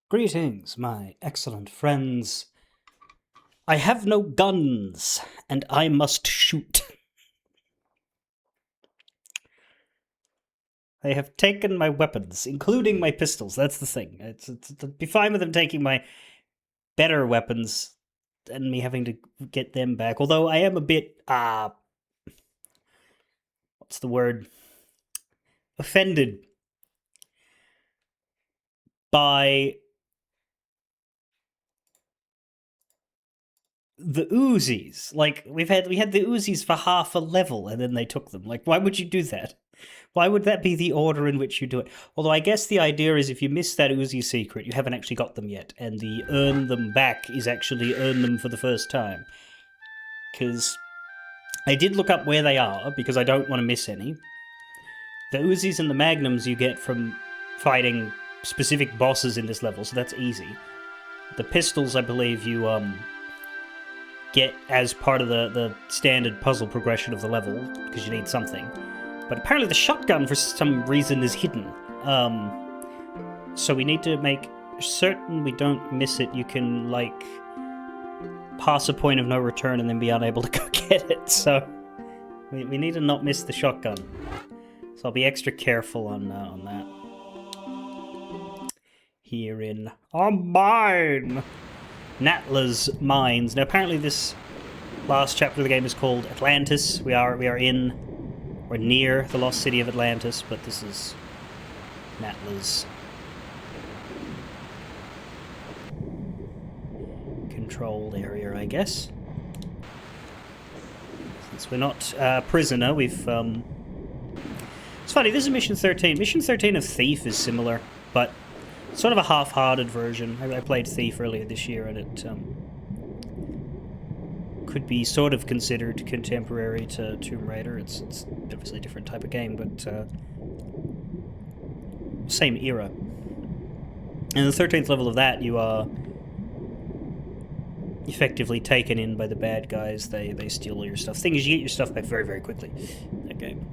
Greetings, my excellent friends. I have no guns, and I must shoot. They have taken my weapons, including my pistols. That's the thing. It'd be fine with them taking my better weapons and me having to get them back. Although I am a bit, what's the word? Offended by the Uzis. Like, we had the Uzis for half a level, and then they took them. Like, why would you do that? Why would that be the order in which you do it? Although I guess the idea is if you miss that Uzi secret, you haven't actually got them yet, and the earn them back is actually earn them for the first time. Because I did look up where they are, because I don't want to miss any. The Uzis and the Magnums you get from fighting specific bosses in this level, so that's easy. The pistols, I believe, you get as part of the standard puzzle progression of the level, because you need something. But apparently the shotgun, for some reason, is hidden. So we need to make certain we don't miss it. You can, like, pass a point of no return and then be unable to go get it. So we need to not miss the shotgun. So I'll be extra careful on that. Here in our mine! Natla's Mines. Now, apparently this last chapter of the game is called Atlantis. We are in... We're near the lost city of Atlantis, but this is Natla's controlled area, I guess. Since we're not a prisoner, we've... It's funny, this is Mission 13. Mission 13 of Thief is similar, but sort of a half-hearted version. I played Thief earlier this year, and it could be sort of considered contemporary to Tomb Raider. It's obviously a different type of game, but same era. And the 13th level of that, you are effectively taken in by the bad guys. They steal all your stuff. Thing is, you get your stuff back very, very quickly. That game.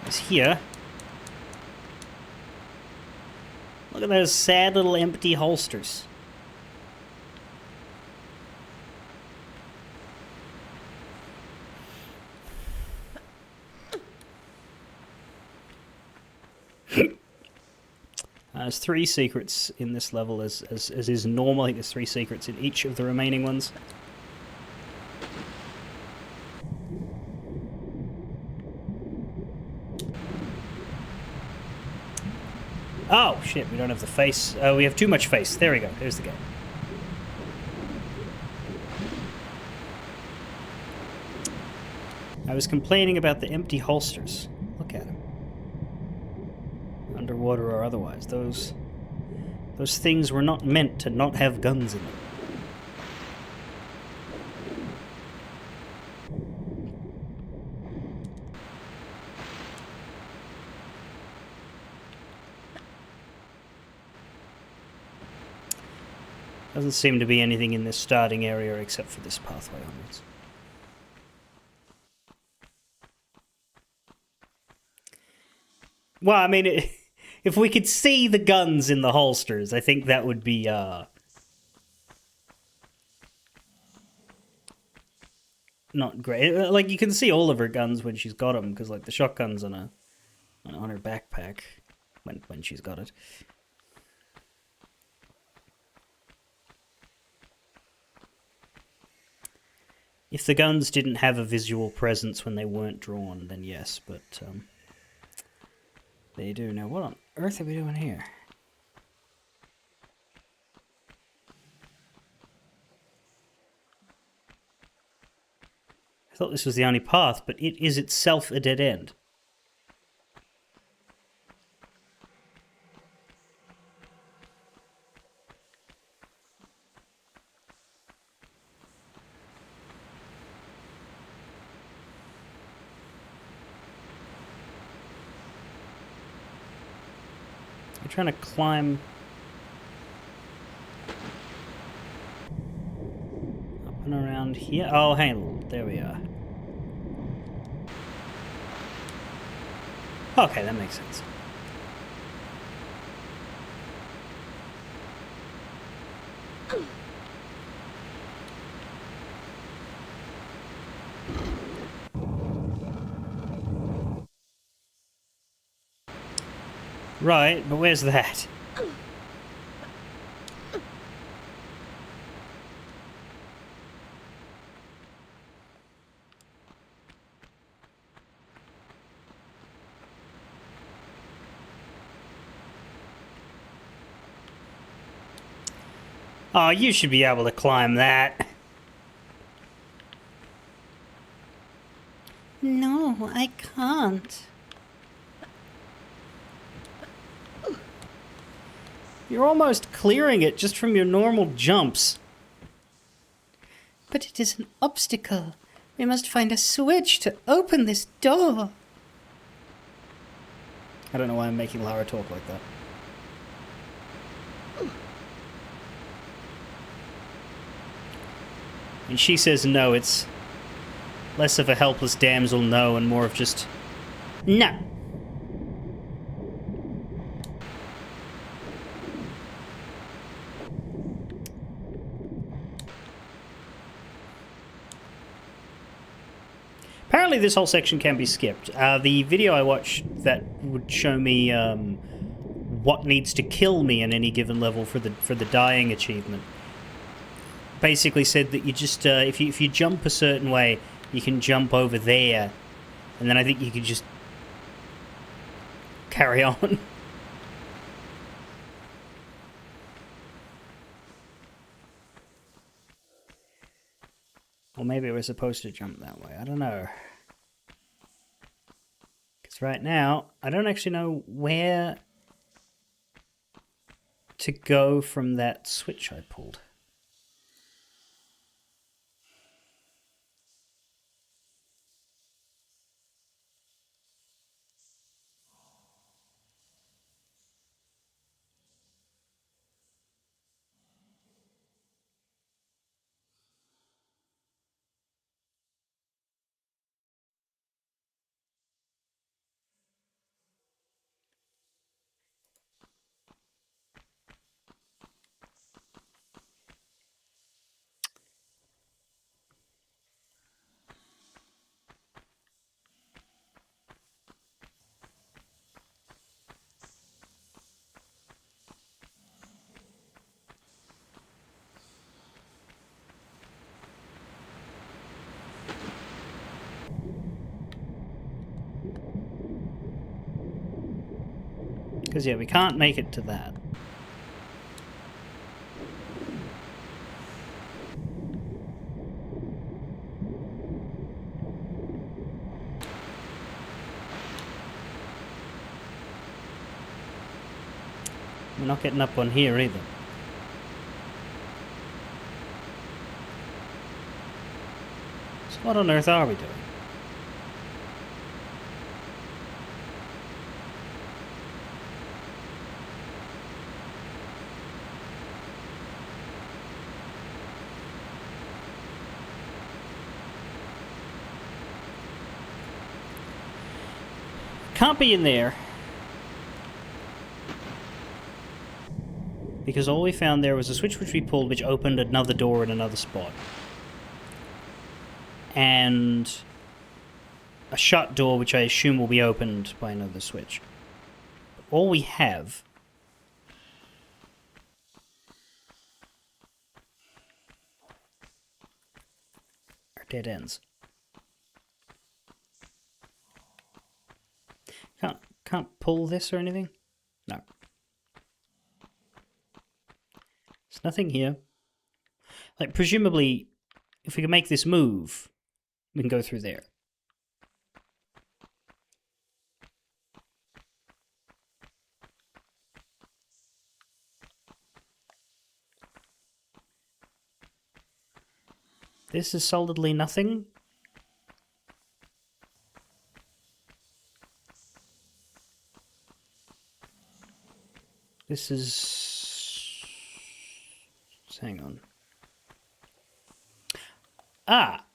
It's here. Look at those sad little empty holsters. There's 3 secrets in this level, as is normal. I think there's 3 secrets in each of the remaining ones. Oh, shit, we don't have the face. We have too much face. There we go. There's the game. I was complaining about the empty holsters. Look at them. Underwater or otherwise. Those things were not meant to not have guns in them. Doesn't seem to be anything in this starting area except for this pathway onwards. Well, I mean, if we could see the guns in the holsters, I think that would be, not great. Like, you can see all of her guns when she's got them, because, like, the shotgun's on her backpack when she's got it. If the guns didn't have a visual presence when they weren't drawn, then yes, but, they do. Now, what on earth are we doing here? I thought this was the only path, but it is itself a dead end. I'm trying to climb up and around here. Oh, hang on. There we are. Okay, that makes sense. Right, but where's that? Oh, you should be able to climb that. No, I can't. You're almost clearing it just from your normal jumps. But it is an obstacle. We must find a switch to open this door. I don't know why I'm making Lara talk like that. And she says no, it's less of a helpless damsel no and more of just no. Apparently this whole section can be skipped. The video I watched that would show me what needs to kill me in any given level for the dying achievement basically said that you just if you jump a certain way, you can jump over there, and then I think you can just carry on. Or maybe we're supposed to jump that way. I don't know. Because right now, I don't actually know where to go from that switch I pulled. Because, yeah, we can't make it to that. We're not getting up on here either. So what on earth are we doing? Can't be in there. Because all we found there was a switch which we pulled which opened another door in another spot. And a shut door which I assume will be opened by another switch. But all we have are dead ends. Can't pull this or anything? No. There's nothing here. Like, presumably, if we can make this move, we can go through there. This is solidly nothing. This is... hang on. Ah!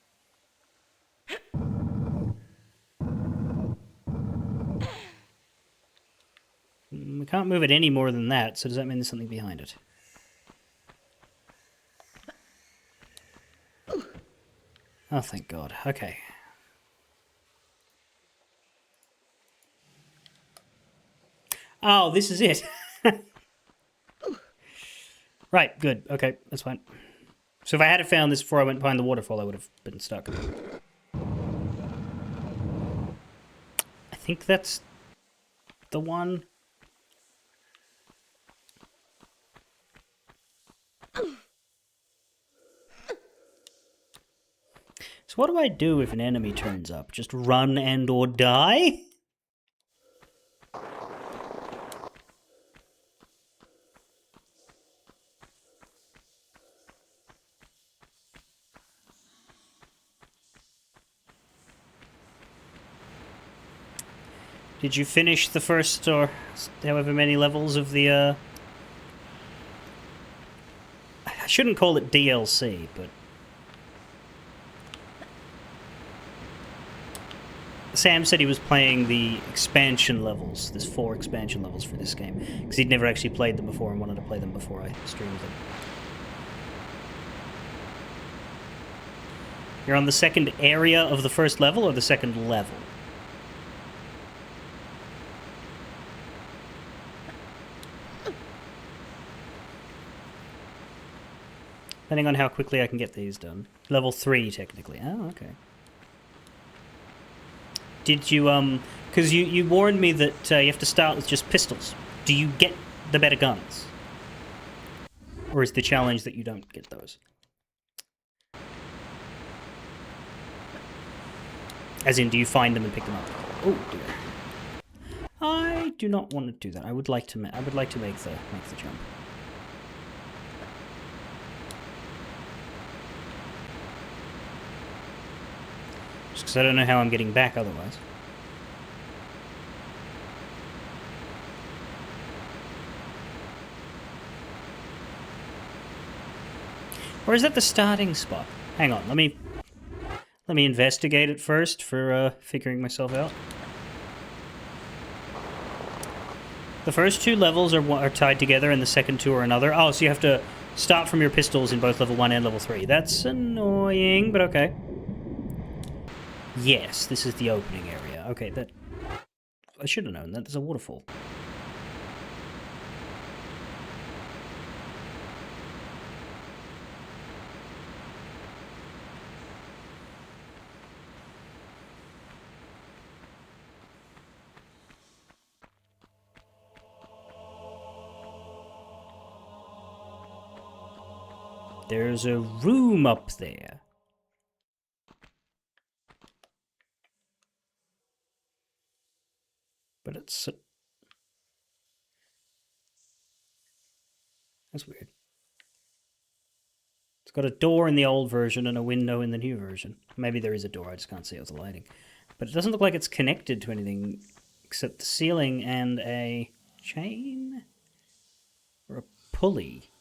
We can't move it any more than that, so does that mean there's something behind it? Oh, thank God. Okay. Oh, this is it. Right, good. Okay, that's fine. So if I had found this before I went behind the waterfall, I would have been stuck. I think that's the one. So what do I do if an enemy turns up? Just run and or die? Did you finish the first or however many levels of the, I shouldn't call it DLC, but... Sam said he was playing the expansion levels. There's 4 expansion levels for this game. Because he'd never actually played them before and wanted to play them before I streamed them. You're on the second area of the first level or the second level? Depending on how quickly I can get these done. Level 3, technically. Oh, okay. Did you, because you warned me that you have to start with just pistols. Do you get the better guns? Or is the challenge that you don't get those? As in, do you find them and pick them up? Oh, dear. I do not want to do that. I would like to make the jump. Just because I don't know how I'm getting back otherwise. Or is that the starting spot? Hang on, let me investigate it first for figuring myself out. The first 2 levels are tied together and the second 2 are another. Oh, so you have to start from your pistols in both level 1 and level 3. That's annoying, but okay. Yes, this is the opening area. Okay, that... I should have known that. There's a waterfall. There's a room up there. But it's... That's weird. It's got a door in the old version and a window in the new version. Maybe there is a door, I just can't see it with the lighting. But it doesn't look like it's connected to anything except the ceiling and a chain? Or a pulley?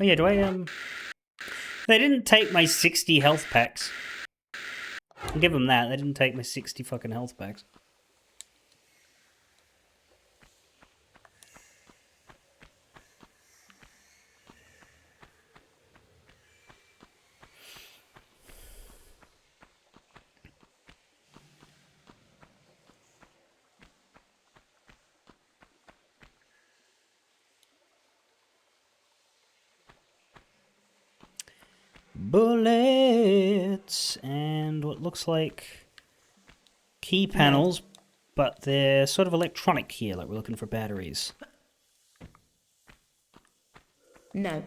Oh yeah, do I, They didn't take my 60 health packs. I'll give them that. They didn't take my 60 fucking health packs. Bullets and what looks like key panels, but they're sort of electronic here, like we're looking for batteries. No.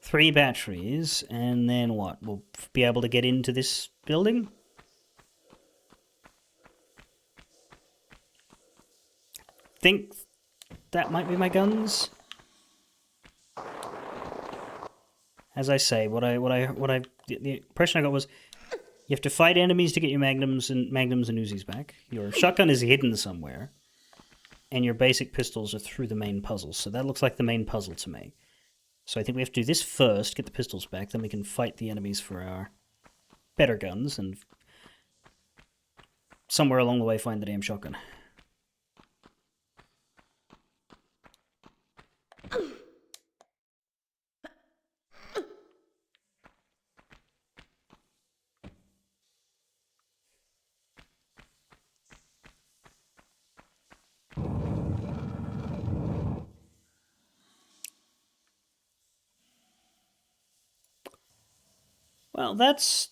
3 batteries, and then what? We'll be able to get into this building? Think that might be my guns? As I say, the impression I got was you have to fight enemies to get your magnums and Uzis back. Your shotgun is hidden somewhere, and your basic pistols are through the main puzzle. So that looks like the main puzzle to me. So I think we have to do this first, get the pistols back, then we can fight the enemies for our better guns, and somewhere along the way find the damn shotgun. Well, that's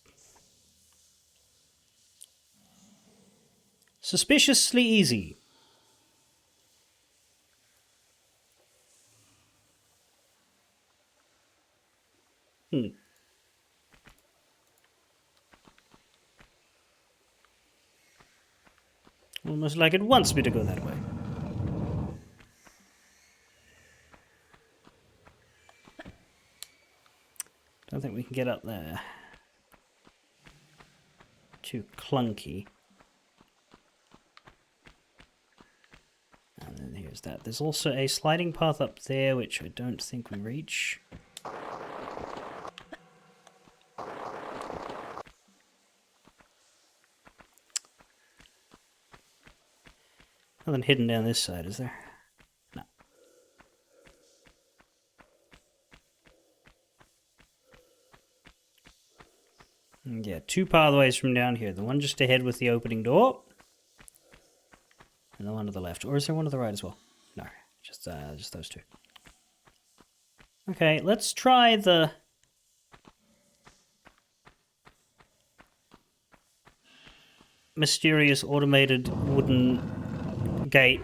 suspiciously easy. Almost like it wants me to go that way. Don't think we can get up there. Too clunky. And then here's that. There's also a sliding path up there, which I don't think we reach. Nothing hidden down this side, is there? No. Yeah, two pathways from down here. The one just ahead with the opening door. And the one to the left. Or is there one to the right as well? No, just those two. Okay, let's try the... mysterious automated wooden gate.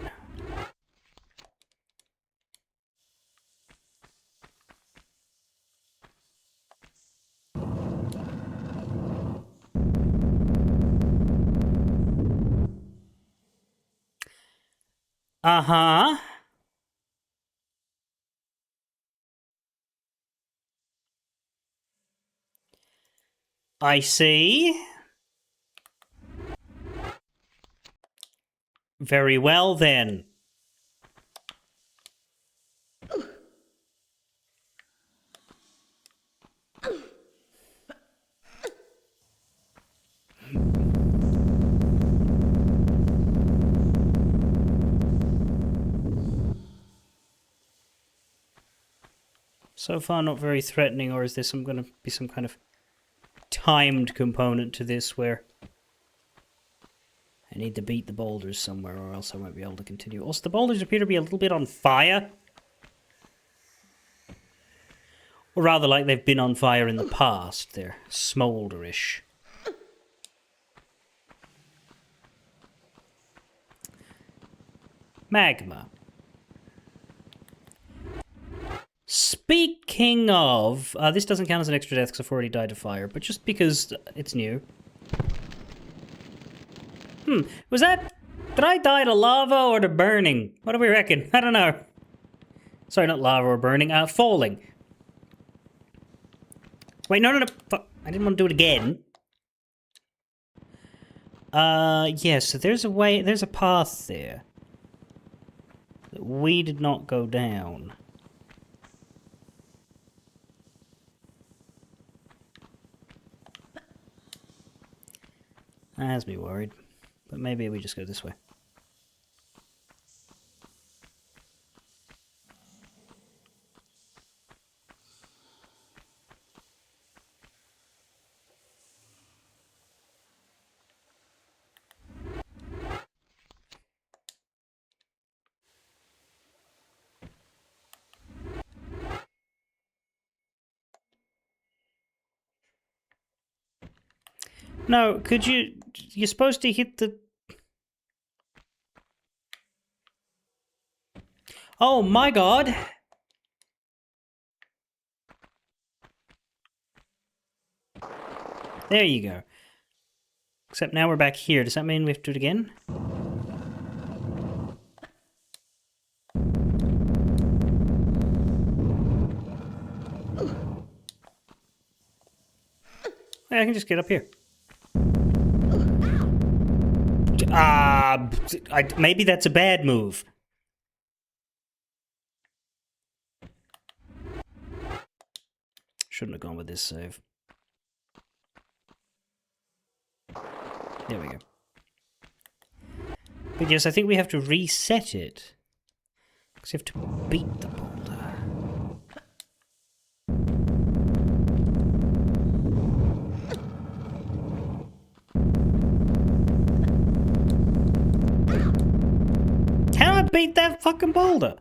Uh-huh. I see. Very well, then. So far, not very threatening, or is there going to be some kind of timed component to this where I need to beat the boulders somewhere, or else I won't be able to continue. Also, the boulders appear to be a little bit on fire. Or rather, like they've been on fire in the past. They're smoulderish. Magma. Speaking of, this doesn't count as an extra death because I've already died to fire, but just because it's new. Was that... Did I die to lava or to burning? What do we reckon? I don't know. Sorry, not lava or burning. Falling. Wait, no. Fuck. I didn't want to do it again. Yeah, so there's a way... There's a path there. That we did not go down. That has me worried. But maybe we just go this way. No, could you... You're supposed to hit the... Oh my god! There you go. Except now we're back here. Does that mean we have to do it again? I can just get up here. Maybe that's a bad move. Shouldn't have gone with this save. There we go. But yes, I think we have to reset it. Because you have to beat the boulder. How do I beat that fucking boulder?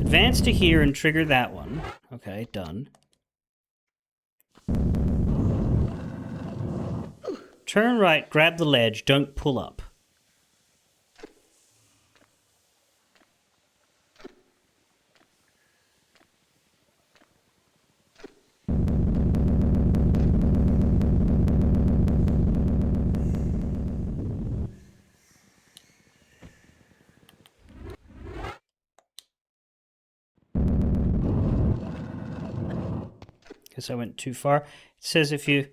advance to here and trigger that one. Okay, done. Turn right, grab the ledge, don't pull up. Guess I went too far. It says if you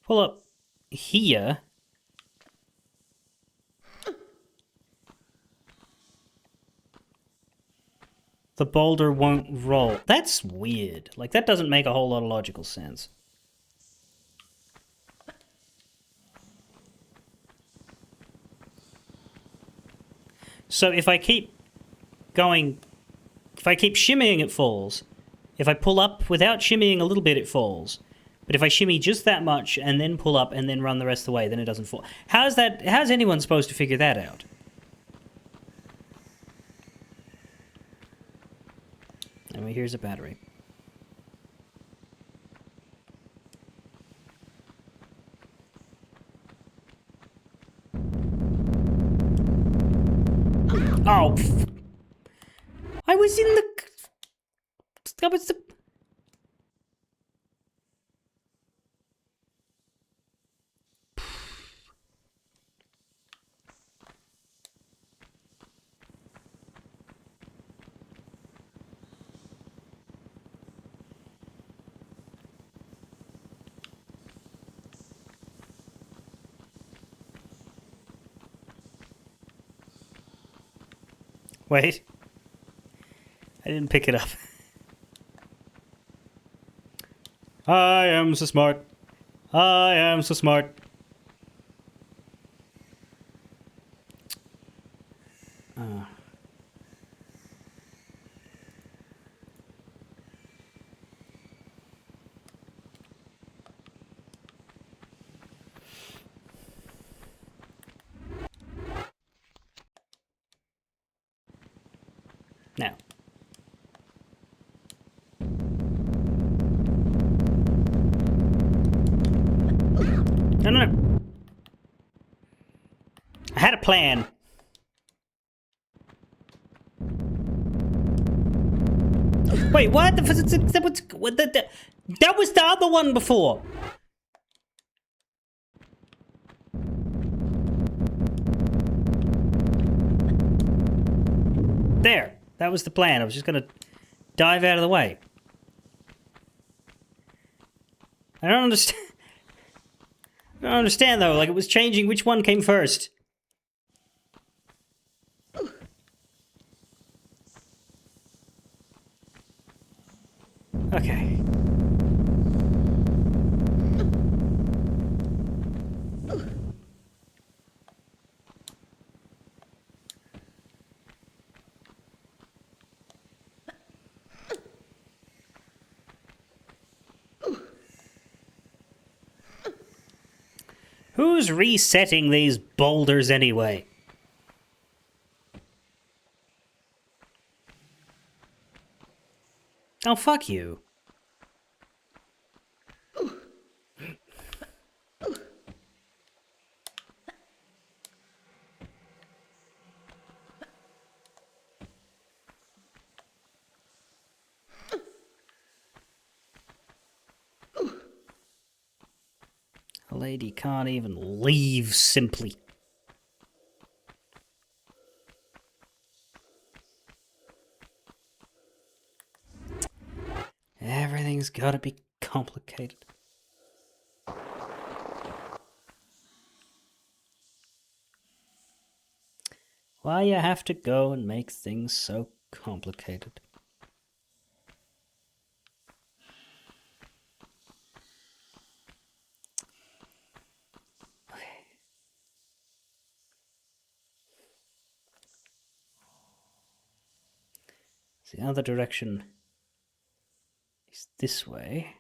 pull up here, the boulder won't roll. That's weird. Like, that doesn't make a whole lot of logical sense. So if I keep going, if I keep shimmying, it falls. If I pull up without shimmying a little bit, it falls. But if I shimmy just that much and then pull up and then run the rest of the way, then it doesn't fall. How's anyone supposed to figure that out? Anyway, here's a battery. Oh, I was in the... That was the... Wait. I didn't pick it up. I am so smart. I am so smart. Now. No. I had a plan. Wait, what? That was the other one before. There. That was the plan. I was just gonna dive out of the way. I don't understand. I don't understand, though. Like, it was changing which one came first. Okay. Who's resetting these boulders anyway? Oh, fuck you. A lady can't even leave simply. Everything's gotta be complicated. Why you have to go and make things so complicated? Okay. The other direction is this way.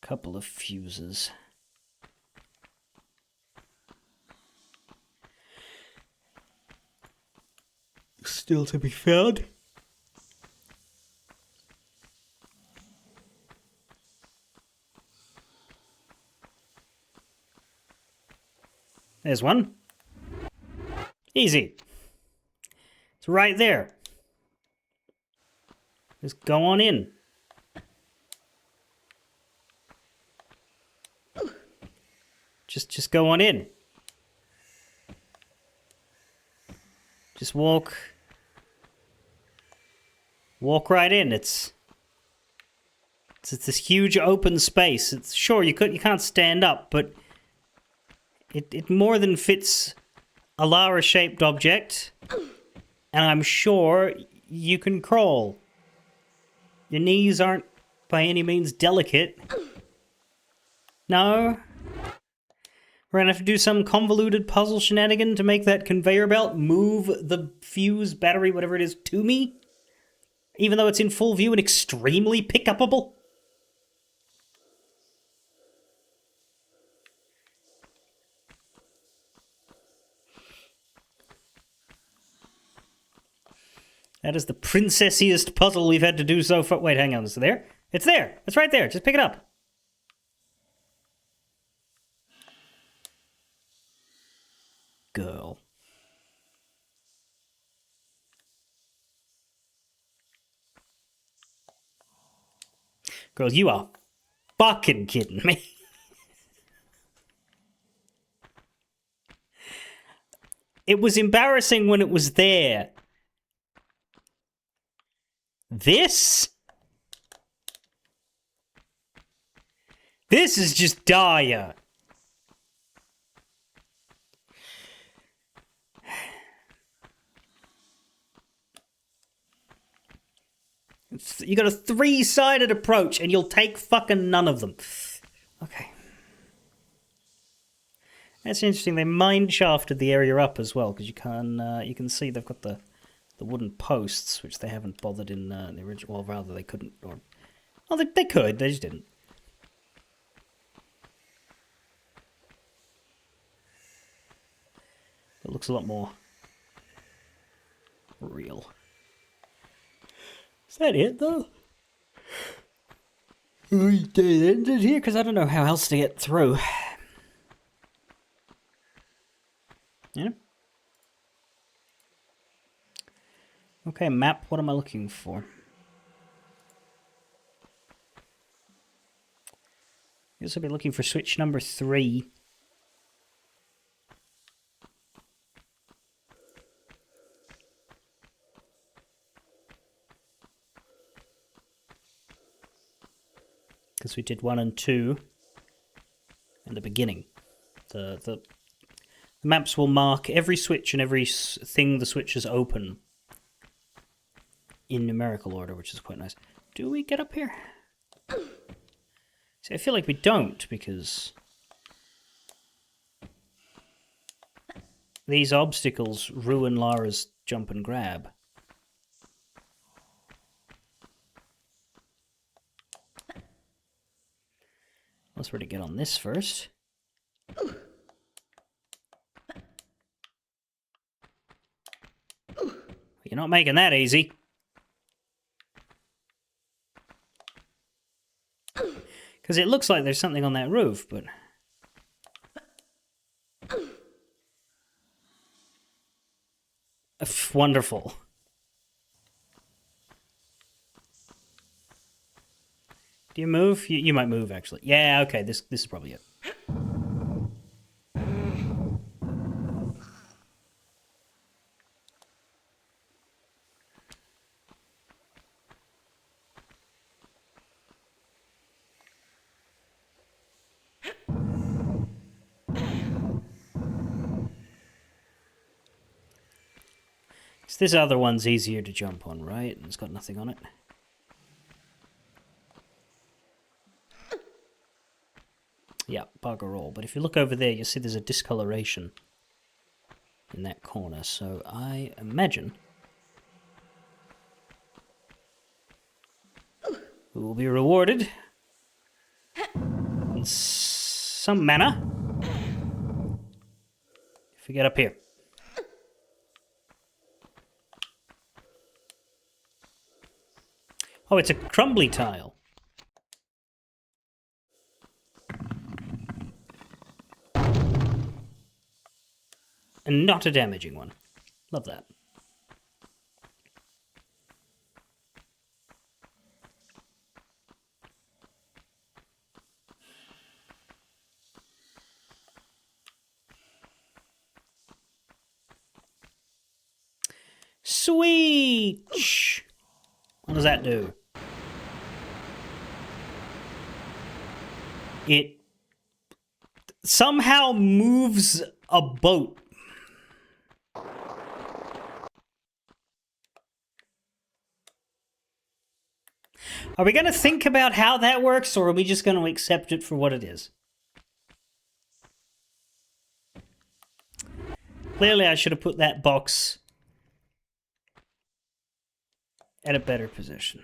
Couple of fuses. Still to be found. There's one. Easy. It's right there. Just go on in. Just go on in. Just walk right in. It's this huge open space. It's sure you can't stand up, but it more than fits a Lara-shaped object, and I'm sure you can crawl. Your knees aren't by any means delicate. No? We're gonna have to do some convoluted puzzle shenanigan to make that conveyor belt move the fuse, battery, whatever it is, to me? Even though it's in full view and extremely pick-upable? That is the princessiest puzzle we've had to do so far. Wait, hang on, is it there? It's there! It's right there, just pick it up. Girl. Girl, you are fucking kidding me. It was embarrassing when it was there. This? This is just dire. You got a three-sided approach and you'll take fucking none of them. Okay. That's interesting. They mine shafted the area up as well, because you can see they've got the wooden posts, which they haven't bothered in the original. Well, rather they couldn't, or well, they could. They just didn't. It looks a lot more real. Is that it, though? We did end it here, because I don't know how else to get through. Yeah? Okay, map, what am I looking for? I guess I'll be looking for switch number 3. Because we did 1 and 2 in the beginning. The maps will mark every switch and every thing the switches open in numerical order, which is quite nice. Do we get up here? See, I feel like we don't, because these obstacles ruin Lara's jump and grab. Let's try to get on this first. You're not making that easy. Because it looks like there's something on that roof, but... Wonderful. Do you move? You might move, actually. Yeah, okay, this is probably it. This other one's easier to jump on, right? And it's got nothing on it. Yeah, bugger all. But if you look over there, you'll see there's a discoloration in that corner. So I imagine we will be rewarded some mana. If we get up here. Oh, it's a crumbly tile. And not a damaging one. Love that. Sweet! What does that do? It somehow moves a boat. Are we going to think about how that works, or are we just going to accept it for what it is? Clearly, I should have put that box at a better position.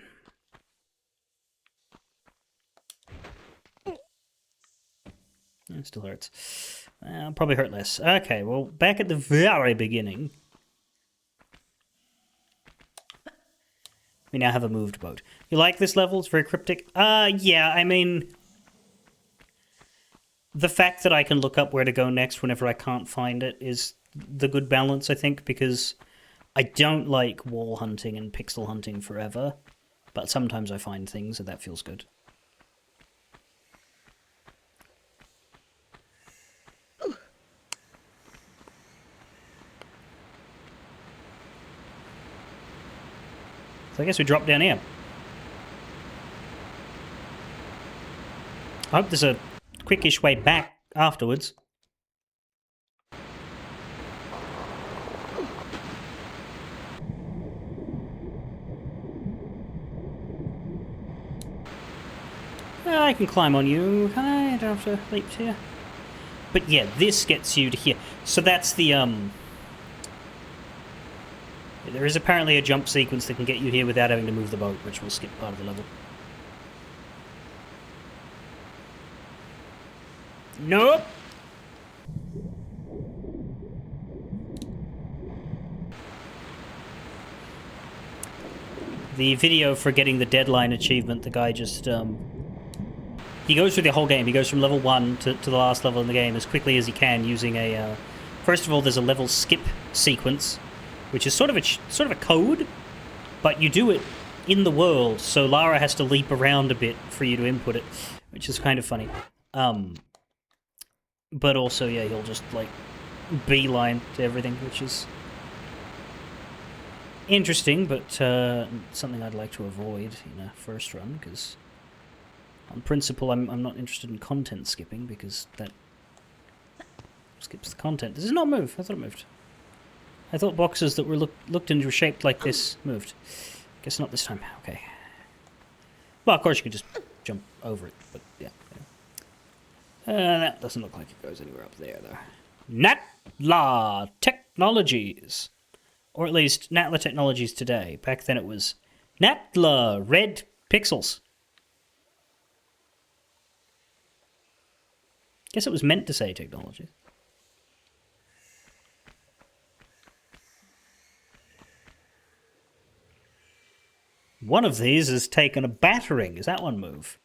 It still hurts. Probably hurt less. Okay, well, back at the very beginning, we now have a moved boat. You like this level? It's very cryptic. Yeah, I mean, the fact that I can look up where to go next whenever I can't find it is the good balance, I think, because I don't like wall hunting and pixel hunting forever, but sometimes I find things and that feels good. So I guess we drop down here. I hope there's a quickish way back afterwards. I can climb on you. I don't have to leap to here. But yeah, this gets you to here. So that's the, there is apparently a jump sequence that can get you here without having to move the boat, which will skip part of the level. Nope! The video for getting the deadline achievement, the guy just, he goes through the whole game. He goes from level 1 to the last level in the game as quickly as he can using a, first of all, there's a level skip sequence, which is sort of a code, but you do it in the world, so Lara has to leap around a bit for you to input it, which is kind of funny. But also, yeah, he'll just, like, beeline to everything, which is interesting, but something I'd like to avoid in a first run, because on principle, I'm not interested in content skipping, because that skips the content. Does it not move? I thought it moved. I thought boxes that were looked and were shaped like this moved. Guess not this time. Okay. Well, of course you can just jump over it, but yeah. That doesn't look like it goes anywhere up there, though. Natla Technologies. Or at least Natla Technologies today. Back then it was Natla Red Pixels. Guess it was meant to say technologies. One of these has taken a battering. Does that one move?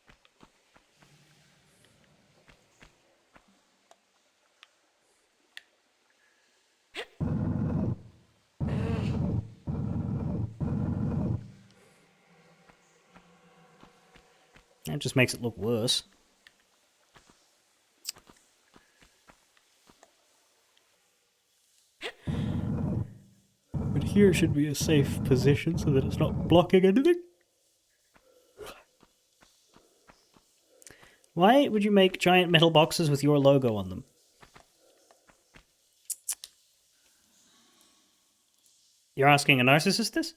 That just makes it look worse. But here should be a safe position so that it's not blocking anything. Why would you make giant metal boxes with your logo on them? You're asking a narcissist this?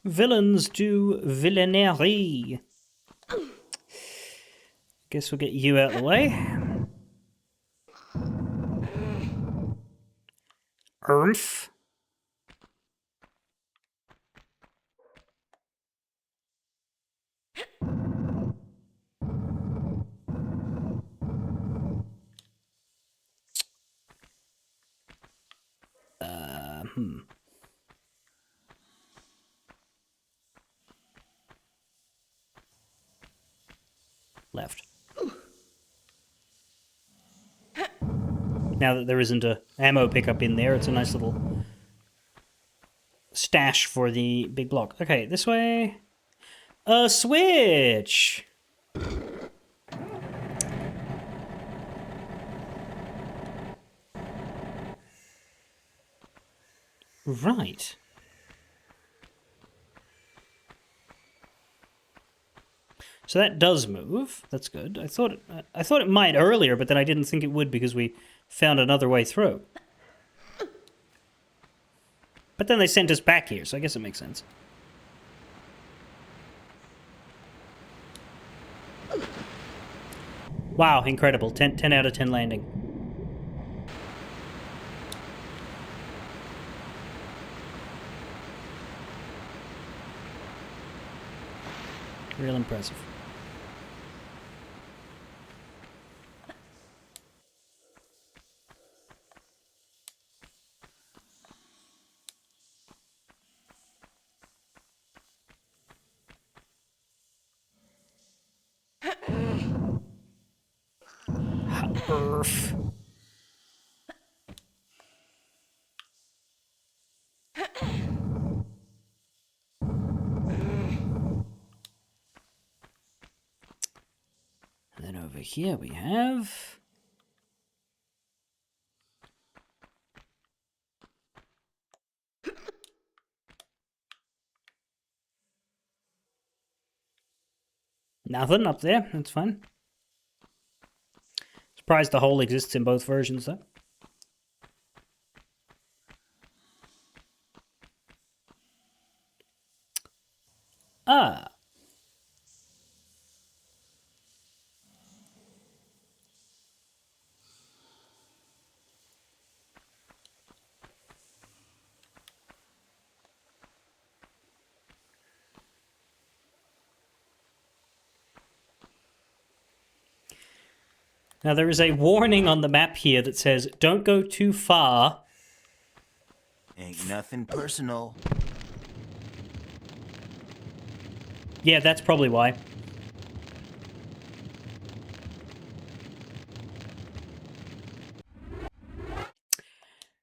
Villains do villainerie. Guess we'll get you out of the way. Humph. Left. Now that there isn't a ammo pickup in there, it's a nice little stash for the big block. Okay, this way. A switch! Right. So that does move. That's good. I thought it might earlier, but then I didn't think it would because we found another way through. But then they sent us back here, so I guess it makes sense. Wow, incredible. 10 out of 10 landing. Real impressive. Earth. And then over here we have... Nothing up there. That's fine. Surprised the hole exists in both versions, though. Ah. Now, there is a warning on the map here that says, don't go too far. Ain't nothing personal. Yeah, that's probably why.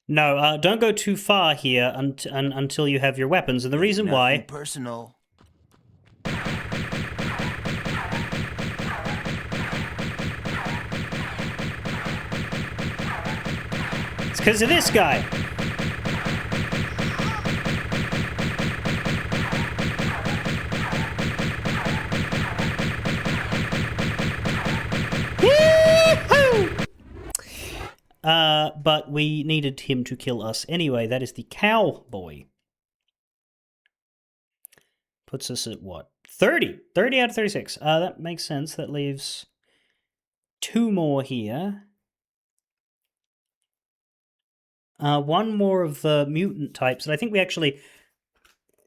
No, don't go too far here until you have your weapons. And the reason why... Personal. It's because of this guy. But we needed him to kill us anyway. That is the cowboy. Puts us at what? 30. 30 out of 36. That makes sense. That leaves 2 more here. One more of the mutant types. And I think we actually...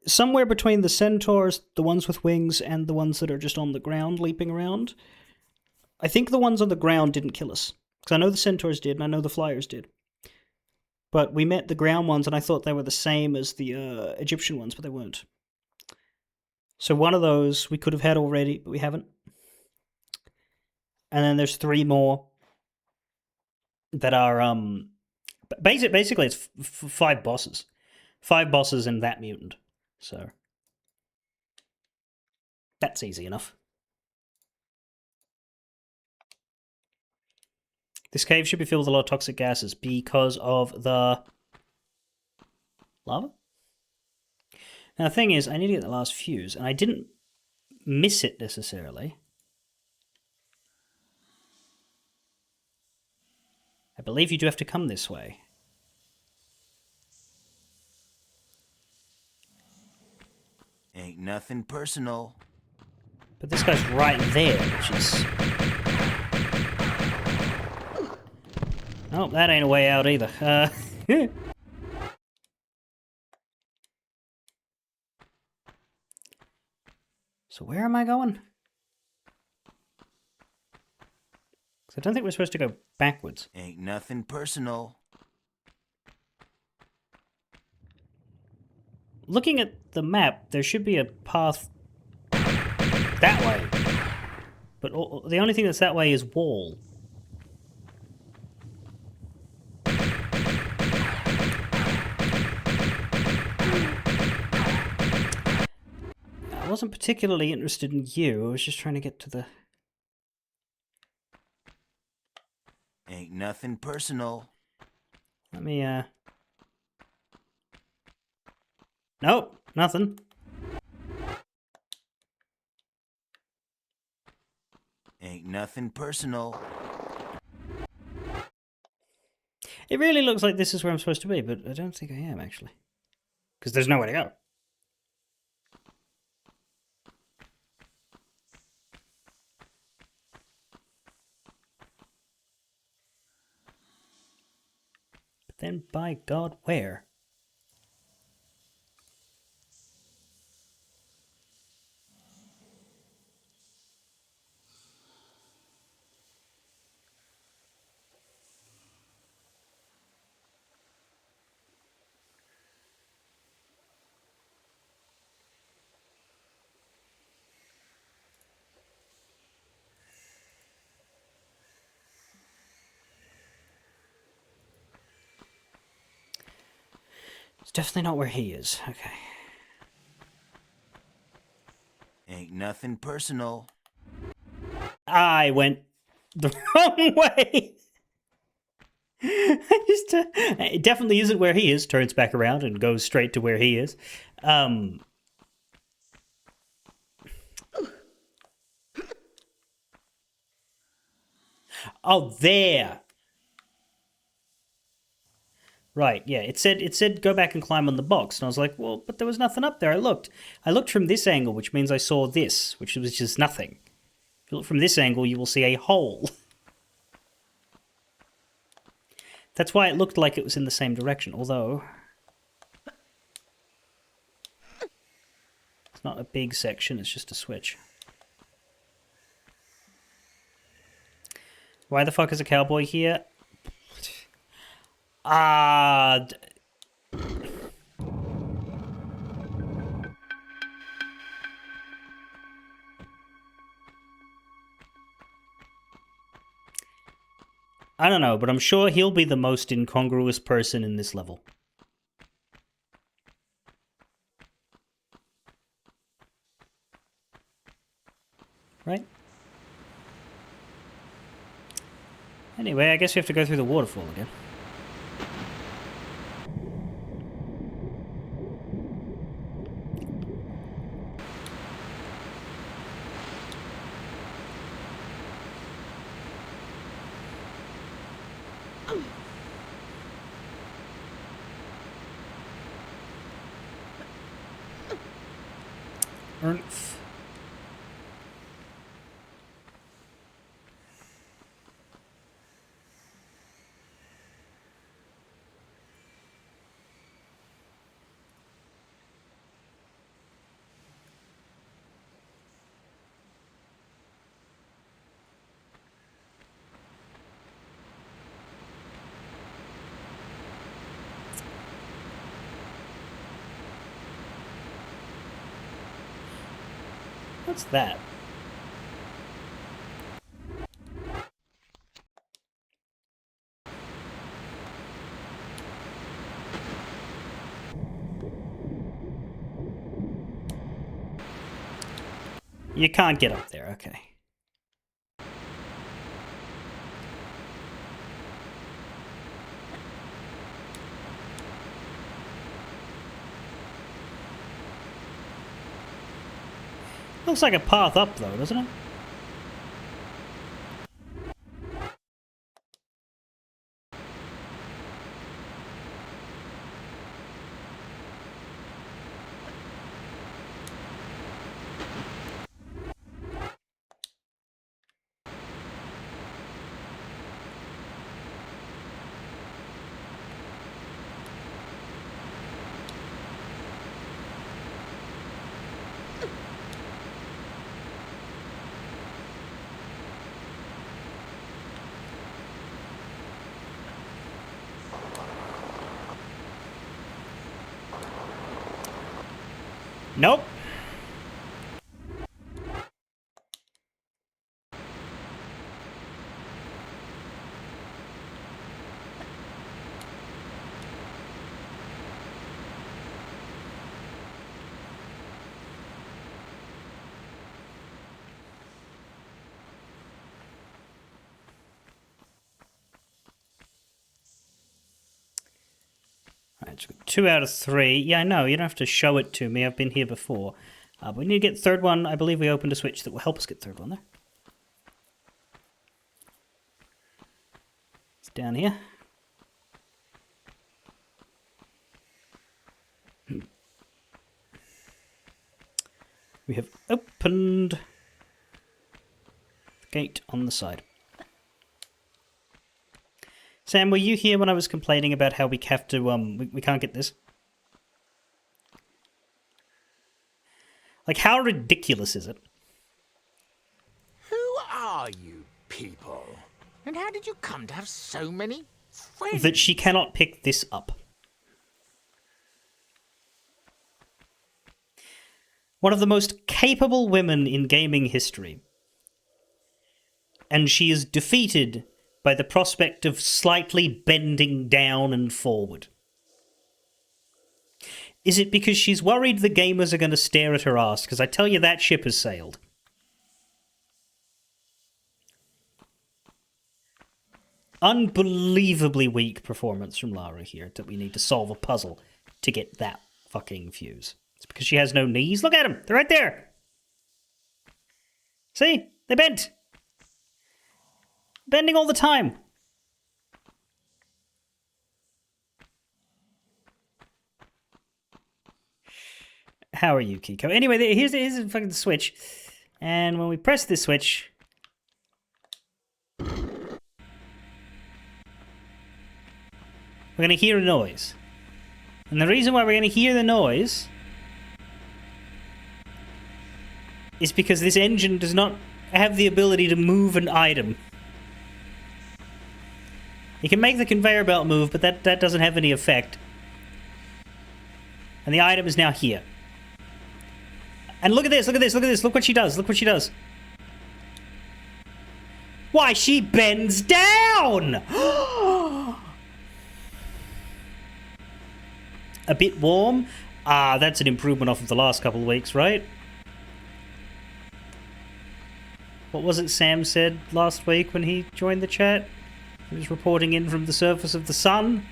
Somewhere between the centaurs, the ones with wings, and the ones that are just on the ground leaping around. I think the ones on the ground didn't kill us. Because I know the centaurs did, and I know the flyers did. But we met the ground ones, and I thought they were the same as the Egyptian ones, but they weren't. So one of those we could have had already, but we haven't. And then there's 3 more that are... Basically, it's 5 bosses. 5 bosses and that mutant. So... That's easy enough. This cave should be filled with a lot of toxic gases because of the lava. Now, the thing is, I need to get the last fuse, and I didn't miss it necessarily. I believe you do have to come this way. Ain't nothing personal. But this guy's right there, which is... Oh, that ain't a way out either. So where am I going? 'Cause I don't think we're supposed to go backwards. Ain't nothing personal. Looking at the map, there should be a path that way. But the only thing that's that way is wall. I wasn't particularly interested in you. I was just trying to get to the... Ain't nothing personal. Let me, Nope, nothing. Ain't nothing personal. It really looks like this is where I'm supposed to be, but I don't think I am, actually. Because there's nowhere to go. But then, by God, where? It's definitely not where he is. Okay. Ain't nothing personal. I went the wrong way. It definitely isn't where he is. Turns back around and goes straight to where he is. Oh, there. Right, yeah. It said go back and climb on the box, and I was like, well, but there was nothing up there. I looked from this angle, which means I saw this, which was just nothing. If you look from this angle, you will see a hole. That's why it looked like it was in the same direction, although it's not a big section, it's just a switch. Why the fuck is a cowboy here? I don't know, but I'm sure he'll be the most incongruous person in this level. Right? Anyway, I guess we have to go through the waterfall again. Ernf. What's that? You can't get up there, okay. Looks like a path up, though, doesn't it? Nope. Alright, so 2 out of 3. Yeah, I know, you don't have to show it to me. I've been here before. But we need to get the third one. I believe we opened a switch that will help us get the third one there. It's down here. We have opened the gate on the side. Sam, were you here when I was complaining about how we have to, we can't get this? Like, how ridiculous is it? Who are you people? And how did you come to have so many friends? That she cannot pick this up. One of the most capable women in gaming history. And she is defeated by the prospect of slightly bending down and forward. Is it because she's worried the gamers are going to stare at her ass? Because I tell you, that ship has sailed. Unbelievably weak performance from Lara here, that we need to solve a puzzle to get that fucking fuse. It's because she has no knees. Look at them! They're right there! See? They bent! Bending all the time! How are you, Kiko? Anyway, here's the fucking switch. And when we press this switch... we're going to hear a noise. And the reason why we're going to hear the noise is because this engine does not have the ability to move an item. You can make the conveyor belt move, but that doesn't have any effect. And the item is now here. And look at this, look at this, look at this. Look what she does, look what she does. Why, she bends down! A bit warm? Ah, that's an improvement off of the last couple of weeks, right? What was it Sam said last week when he joined the chat? He was reporting in from the surface of the sun.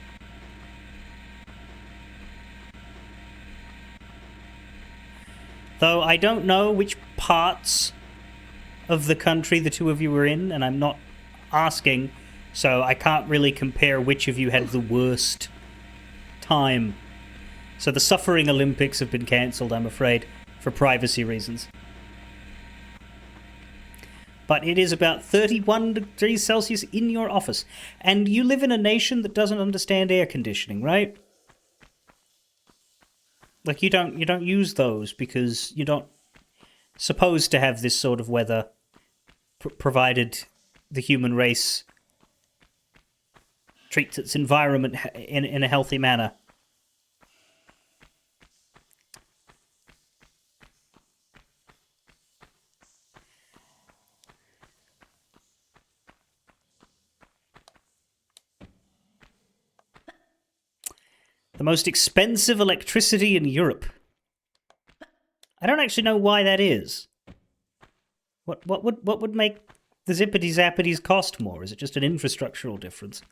Though I don't know which parts of the country the two of you were in, and I'm not asking, so I can't really compare which of you had the worst time. So the Suffering Olympics have been cancelled, I'm afraid, for privacy reasons. But it is about 31 degrees Celsius in your office. And you live in a nation that doesn't understand air conditioning, right? Like, you don't use those because you're not supposed to have this sort of weather, provided the human race treats its environment in a healthy manner. The most expensive electricity in Europe. I don't actually know why that is. What would make the zippity zappities cost more? Is it just an infrastructural difference?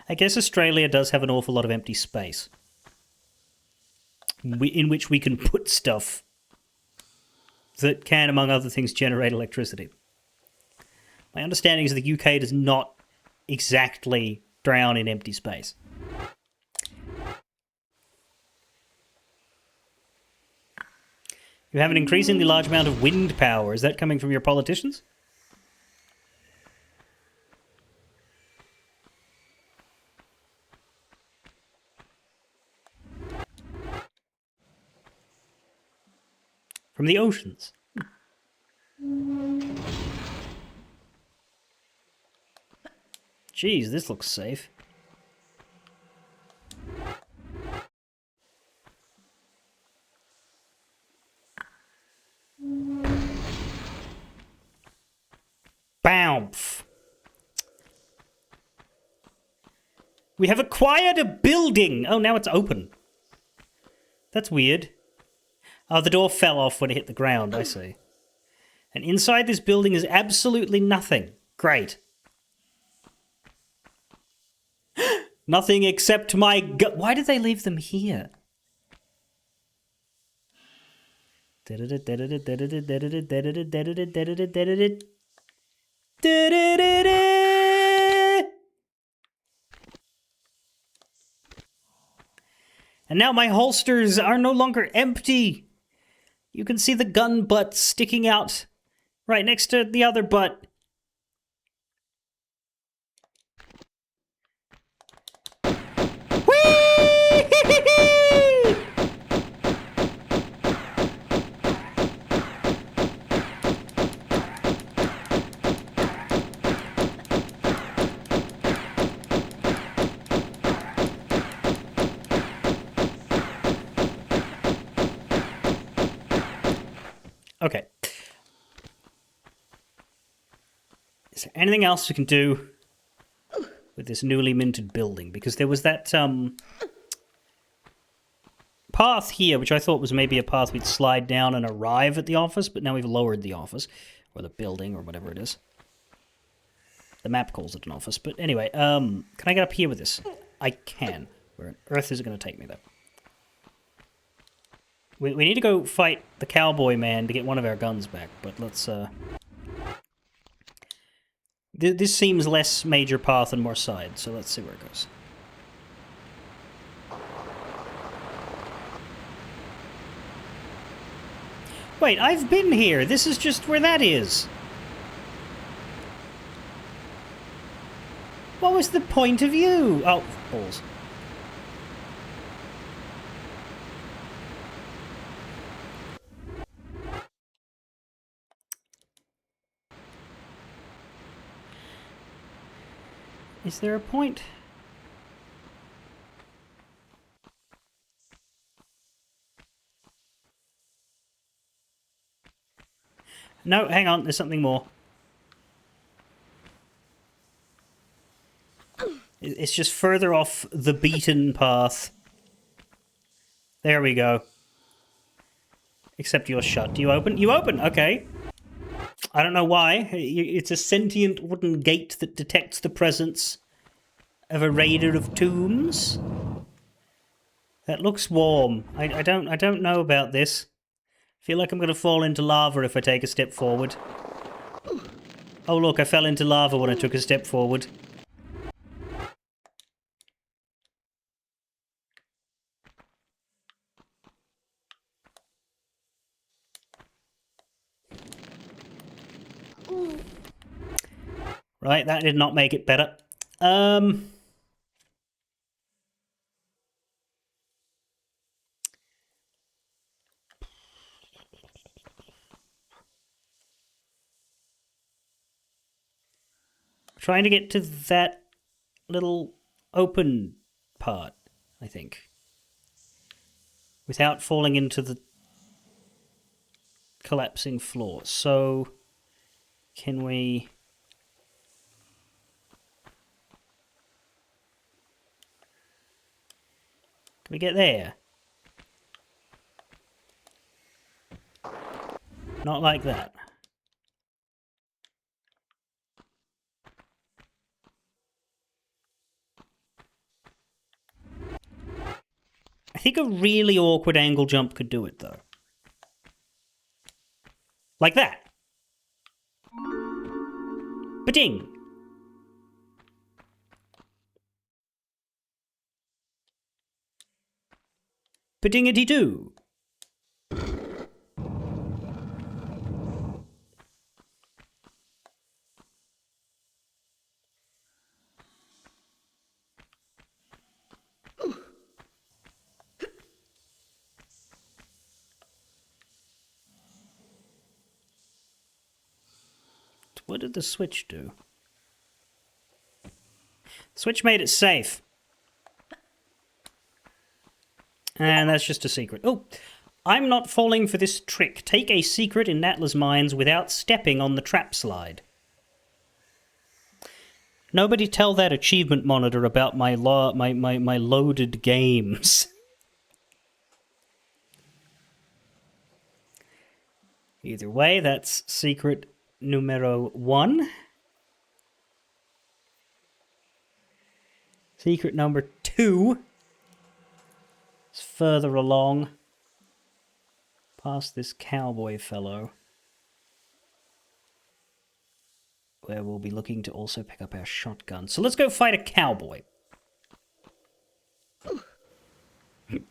I guess Australia does have an awful lot of empty space in which we can put stuff that can, among other things, generate electricity. My understanding is the UK does not exactly drown in empty space. You have an increasingly large amount of wind power. Is that coming from your politicians? From the oceans. Jeez, this looks safe. Bounce. We have acquired a building! Oh, now it's open. That's weird. Oh, the door fell off when it hit the ground, I see. And inside this building is absolutely nothing. Great. Nothing except my Why did they leave them here? And now my holsters are no longer empty. You can see the gun butt sticking out right next to the other butt. Whee! Okay. Is there anything else we can do with this newly minted building? Because there was that path here, which I thought was maybe a path we'd slide down and arrive at the office, but now we've lowered the office, or the building, or whatever it is. The map calls it an office, but anyway, can I get up here with this? I can. Where on earth is it going to take me, though? We need to go fight the cowboy man to get one of our guns back, but let's, This seems less major path and more side, so let's see where it goes. Wait, I've been here! This is just where that is! What was the point of view? Oh, balls. Is there a point? No, hang on, there's something more. It's just further off the beaten path. There we go. Except you're shut. Do you open? You open! Okay. I don't know why. It's a sentient wooden gate that detects the presence of a raider of tombs. That looks warm. I don't know about this. Feel like I'm going to fall into lava if I take a step forward. Oh look, I fell into lava when I took a step forward. Right, that did not make it better. Trying to get to that little open part, I think. Without falling into the collapsing floor. So, can we... Can we get there? Not like that. I think a really awkward angle jump could do it, though. Like that. Ba-ding! Ba-dingity-doo! What did the switch do? Switch made it safe. And that's just a secret. Oh, I'm not falling for this trick. Take a secret in Natla's mines without stepping on the trap slide. Nobody tell that achievement monitor about my loaded games. Either way, that's secret numero 1. Secret number 2 is further along, past this cowboy fellow, where we'll be looking to also pick up our shotgun. So let's go fight a cowboy. If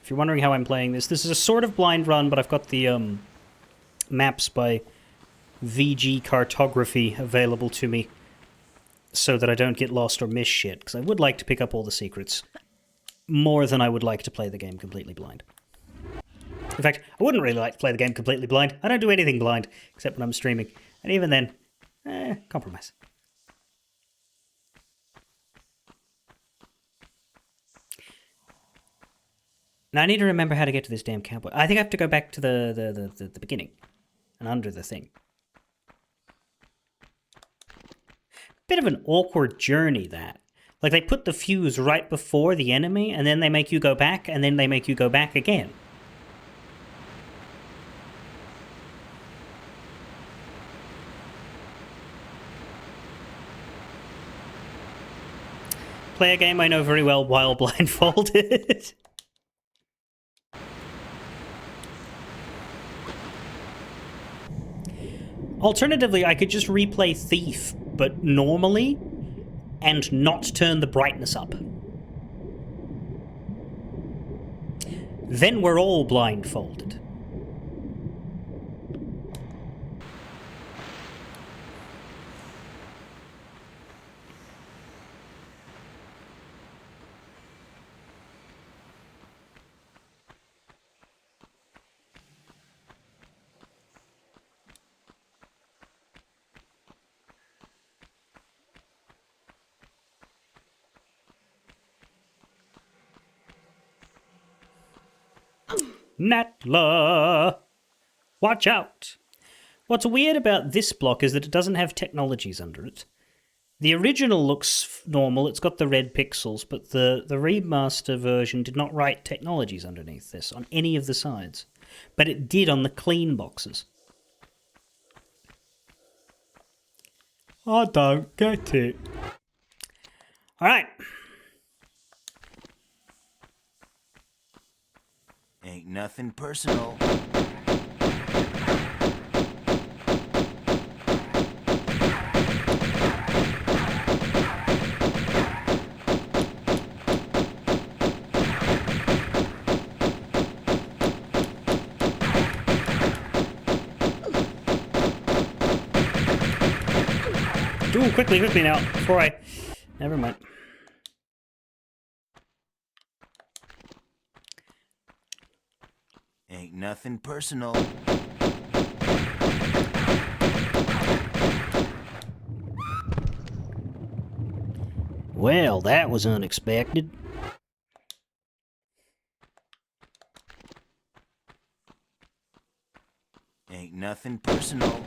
you're wondering how I'm playing this is a sort of blind run, but I've got the maps by VG Cartography available to me so that I don't get lost or miss shit, because I would like to pick up all the secrets more than I would like to play the game completely blind. In fact, I wouldn't really like to play the game completely blind. I don't do anything blind, except when I'm streaming. And even then, compromise. Now I need to remember how to get to this damn cowboy. I think I have to go back to the beginning. And under the thing. Bit of an awkward journey, that. Like, they put the fuse right before the enemy, and then they make you go back, and then they make you go back again. Play a game I know very well while blindfolded. Alternatively, I could just replay Thief, but normally, and not turn the brightness up. Then we're all blindfolded. Natla! Watch out! What's weird about this block is that it doesn't have technologies under it. The original looks normal, it's got the red pixels, but the remaster version did not write technologies underneath this on any of the sides. But it did on the clean boxes. I don't get it. Alright. Ain't nothing personal. Ooh, quickly now, before I... Never mind. Ain't nothing personal. Well, that was unexpected. Ain't nothing personal.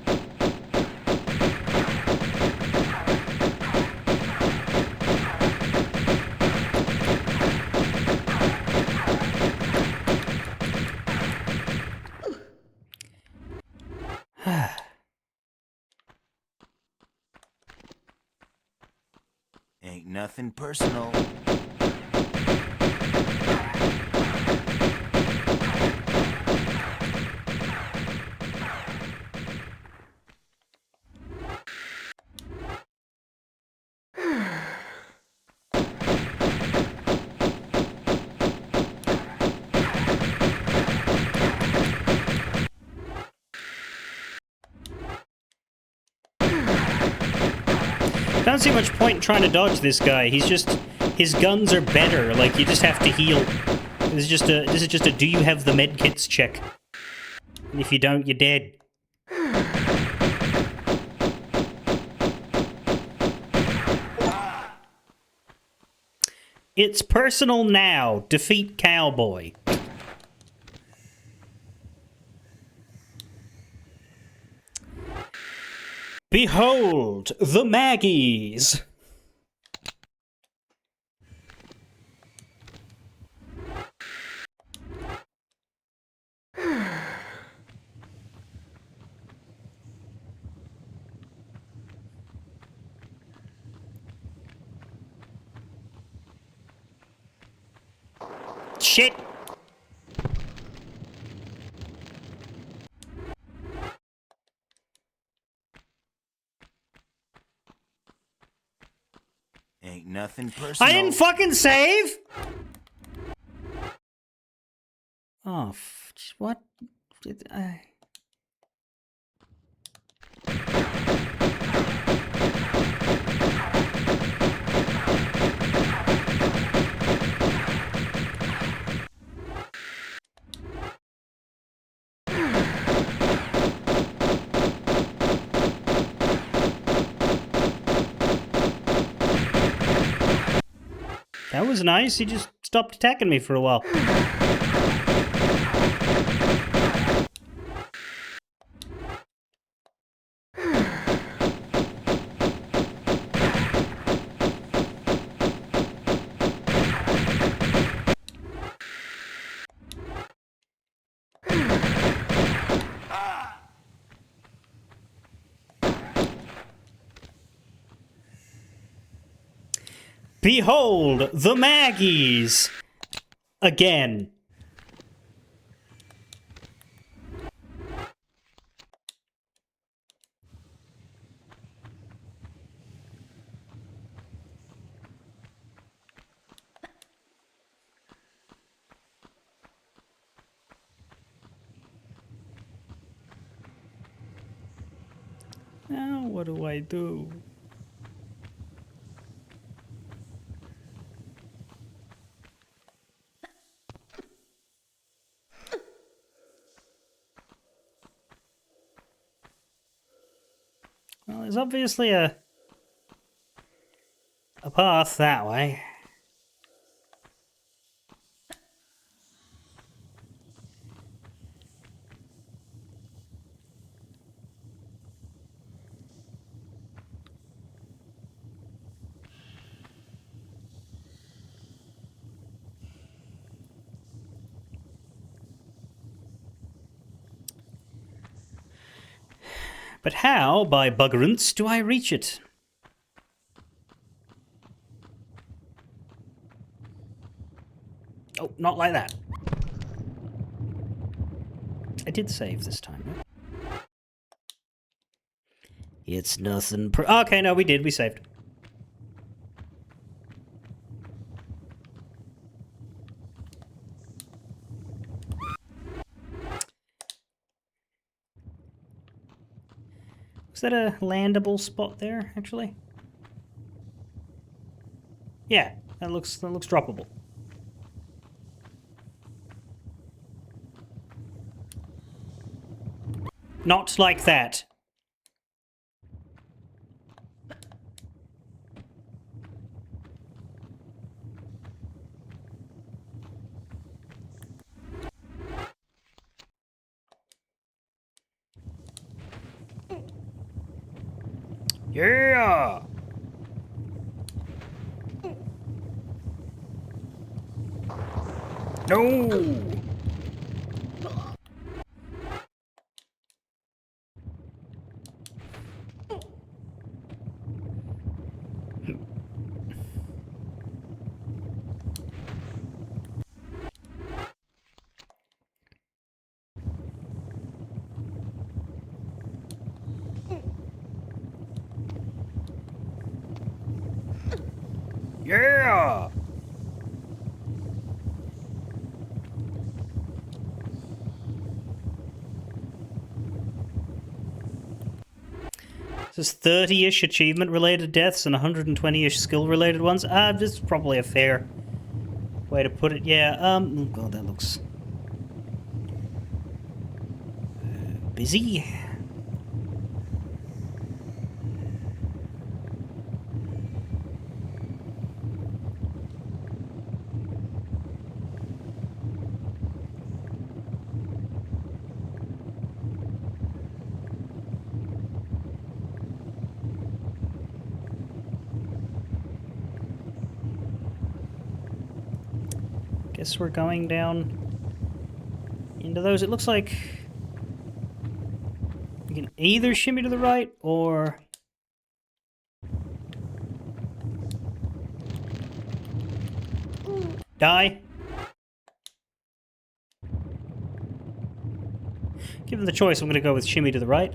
Ain't nothing personal. Don't see much point in trying to dodge this guy. He's just... His guns are better. Like, you just have to heal. This is just a do you have the medkits check. And if you don't, you're dead. It's personal now. Defeat Cowboy. Behold the Maggies. Shit. Ain't nothing personal. I didn't fucking save? Oh, what? Did I... That was nice. He just stopped attacking me for a while. Behold the Maggies! Again. Now what do I do? Well, there's obviously a path that way. But how, by buggerance, do I reach it? Oh, not like that. I did save this time, right? It's nothing okay, no, we did. We saved. Was that a landable spot there, actually? Yeah, that looks droppable. Not like that. Yeah! No! Yeah! This is 30-ish achievement-related deaths and 120-ish skill-related ones. This is probably a fair way to put it. Yeah, oh god, that looks... busy. guess we're going down into those. It looks like we can either shimmy to the right or... die. Given the choice, I'm going to go with shimmy to the right.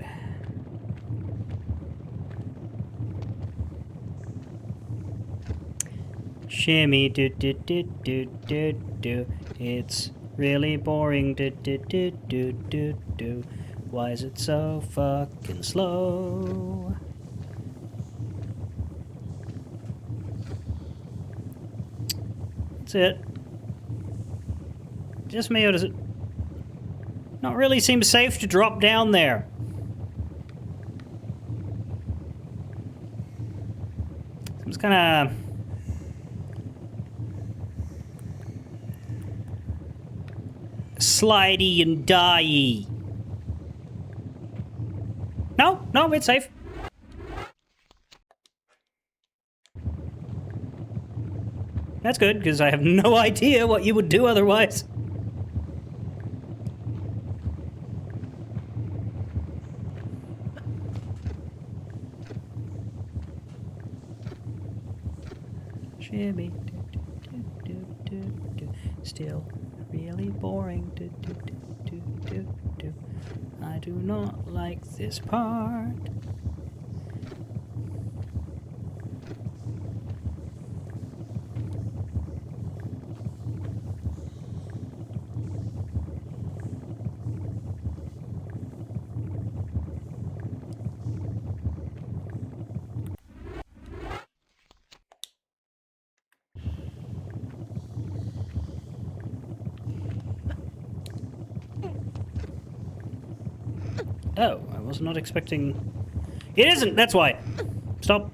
Shimmy do do do do do do. It's really boring do do do do do do. Why is it so fucking slow? That's it. Just me, or does it not really seem safe to drop down there? Seems kind of... slidey and die-y. No, no, it's safe. That's good, because I have no idea what you would do otherwise. Shimmy, still really boring. I do not like this part. Oh, I was not expecting... It isn't! That's why! Stop.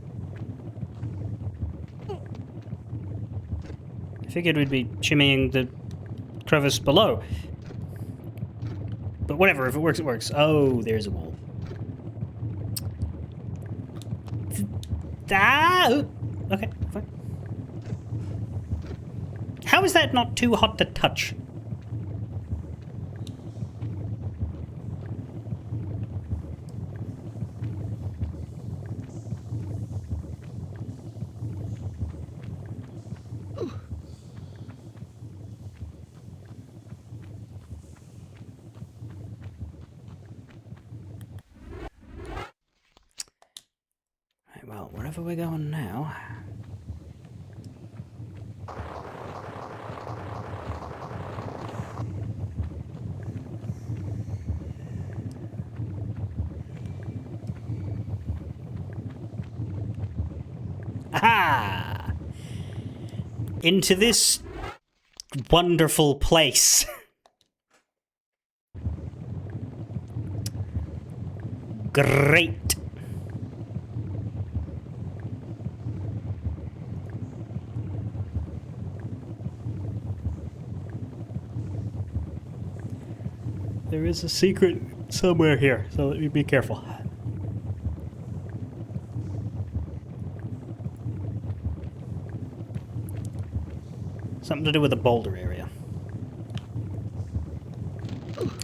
I figured we'd be shimmying the crevice below. But whatever, if it works, it works. Oh, there's a wall. Ah! Okay, fine. How is that not too hot to touch? Well, wherever we're going now... Aha! Into this wonderful place. Great. There is a secret somewhere here, so let me be careful. Something to do with the boulder area.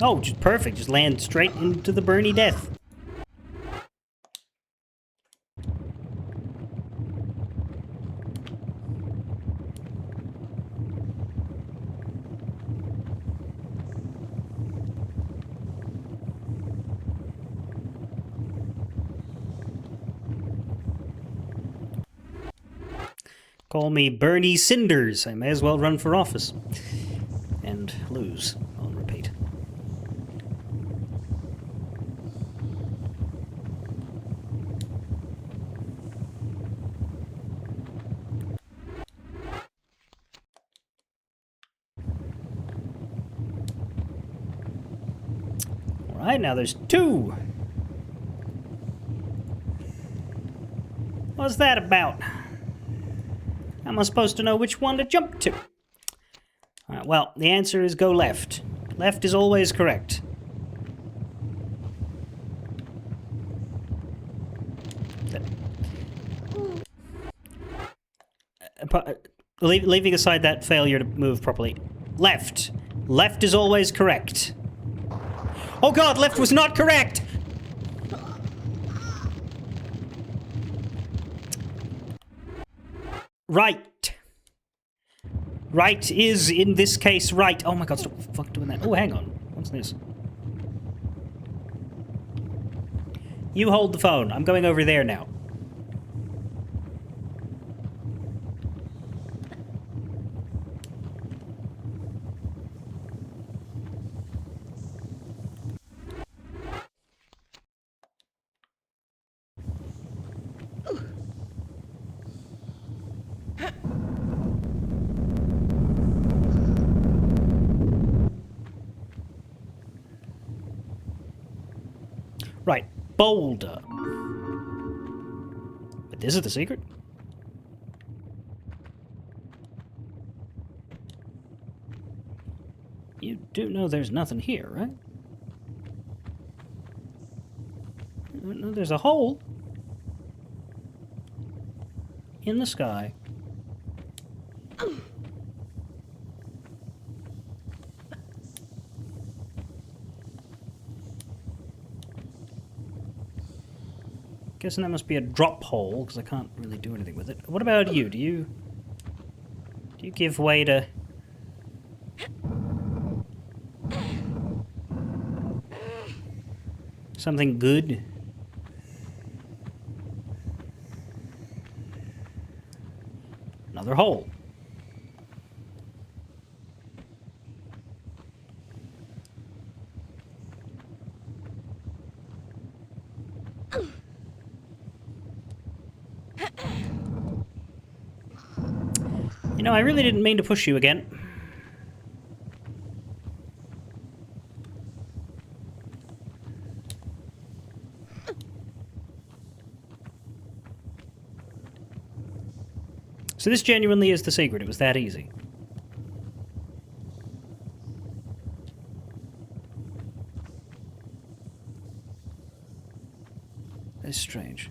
Oh, just perfect. Just land straight into the Bernie death. Call me Bernie Cinders. I may as well run for office. And lose on repeat. Alright, now there's two. What's that about? How am I supposed to know which one to jump to? Alright, well, the answer is go left. Left is always correct. Leaving aside that failure to move properly, Left. Left is always correct. Oh god, left was not correct! Right. Right is, in this case, right. Oh my god, stop fucking doing that. Oh, hang on. What's this? You hold the phone. I'm going over there now. Right. Boulder. But this is the secret? You do know there's nothing here, right? No, there's a hole in the sky. Guessing that must be a drop hole, because I can't really do anything with it. What about you? Do you give way to... something good? Another hole. You know, I really didn't mean to push you again. So this genuinely is the secret. It was that easy. That's strange.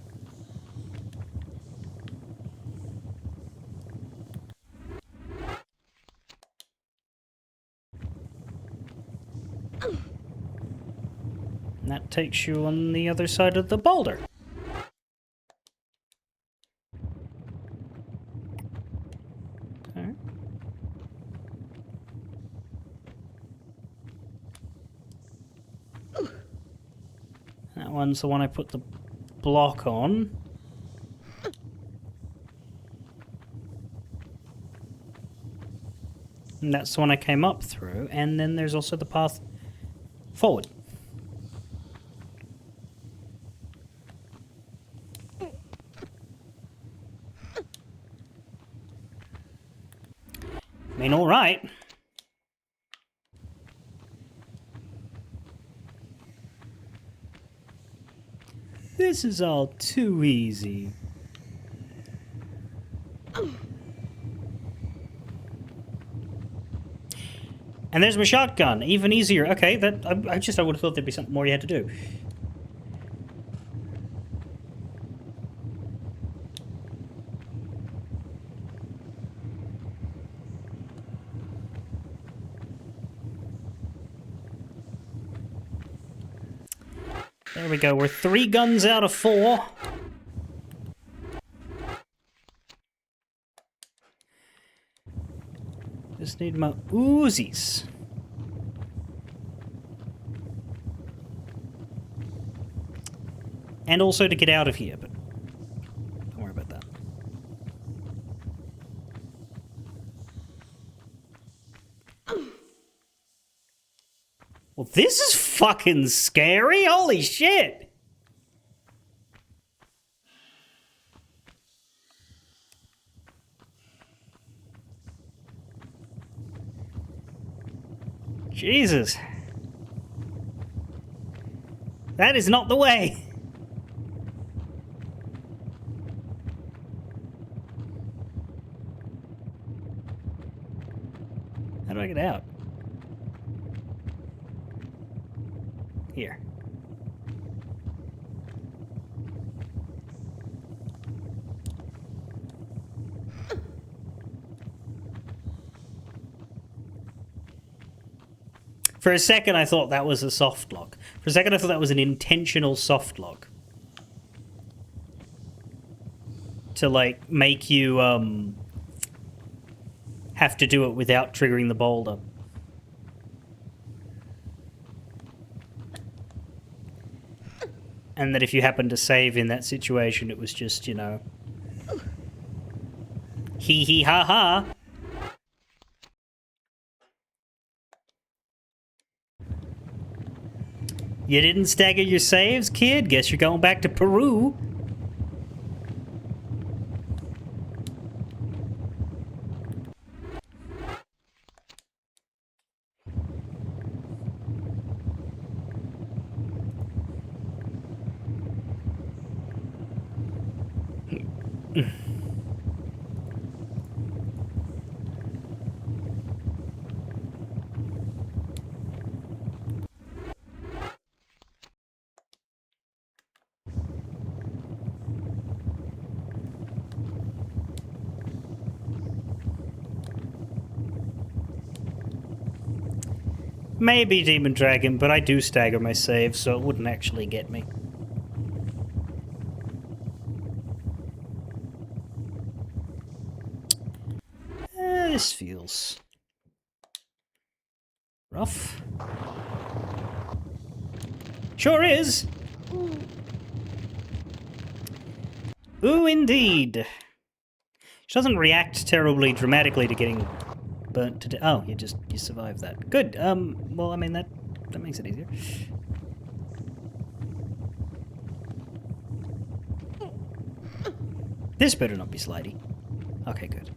And that takes you on the other side of the boulder. That one's the one I put the block on. And that's the one I came up through. And then there's also the path forward. I mean, all right. This is all too easy. And there's my shotgun, even easier. Okay, that I would have thought there'd be something more you had to do. There we go. We're 3 guns out of 4. Just need my Uzis. And also to get out of here, but don't worry about that. Well, this is fucking scary. Holy shit. Jesus. That is not the way. How do I get out? Here. For a second, I thought that was a soft lock. For a second, I thought that was an intentional soft lock. To, like, make you, have to do it without triggering the boulder. And that if you happen to save in that situation, it was just, you know... Hee hee ha ha! You didn't stagger your saves, kid? Guess you're going back to Peru. Maybe Demon Dragon, but I do stagger my saves, so it wouldn't actually get me. This feels... rough. Sure is! Ooh, indeed. She doesn't react terribly dramatically to getting burnt to death. Oh, you survived that. Good. Well, I mean, that makes it easier. This better not be slidey. Okay, good.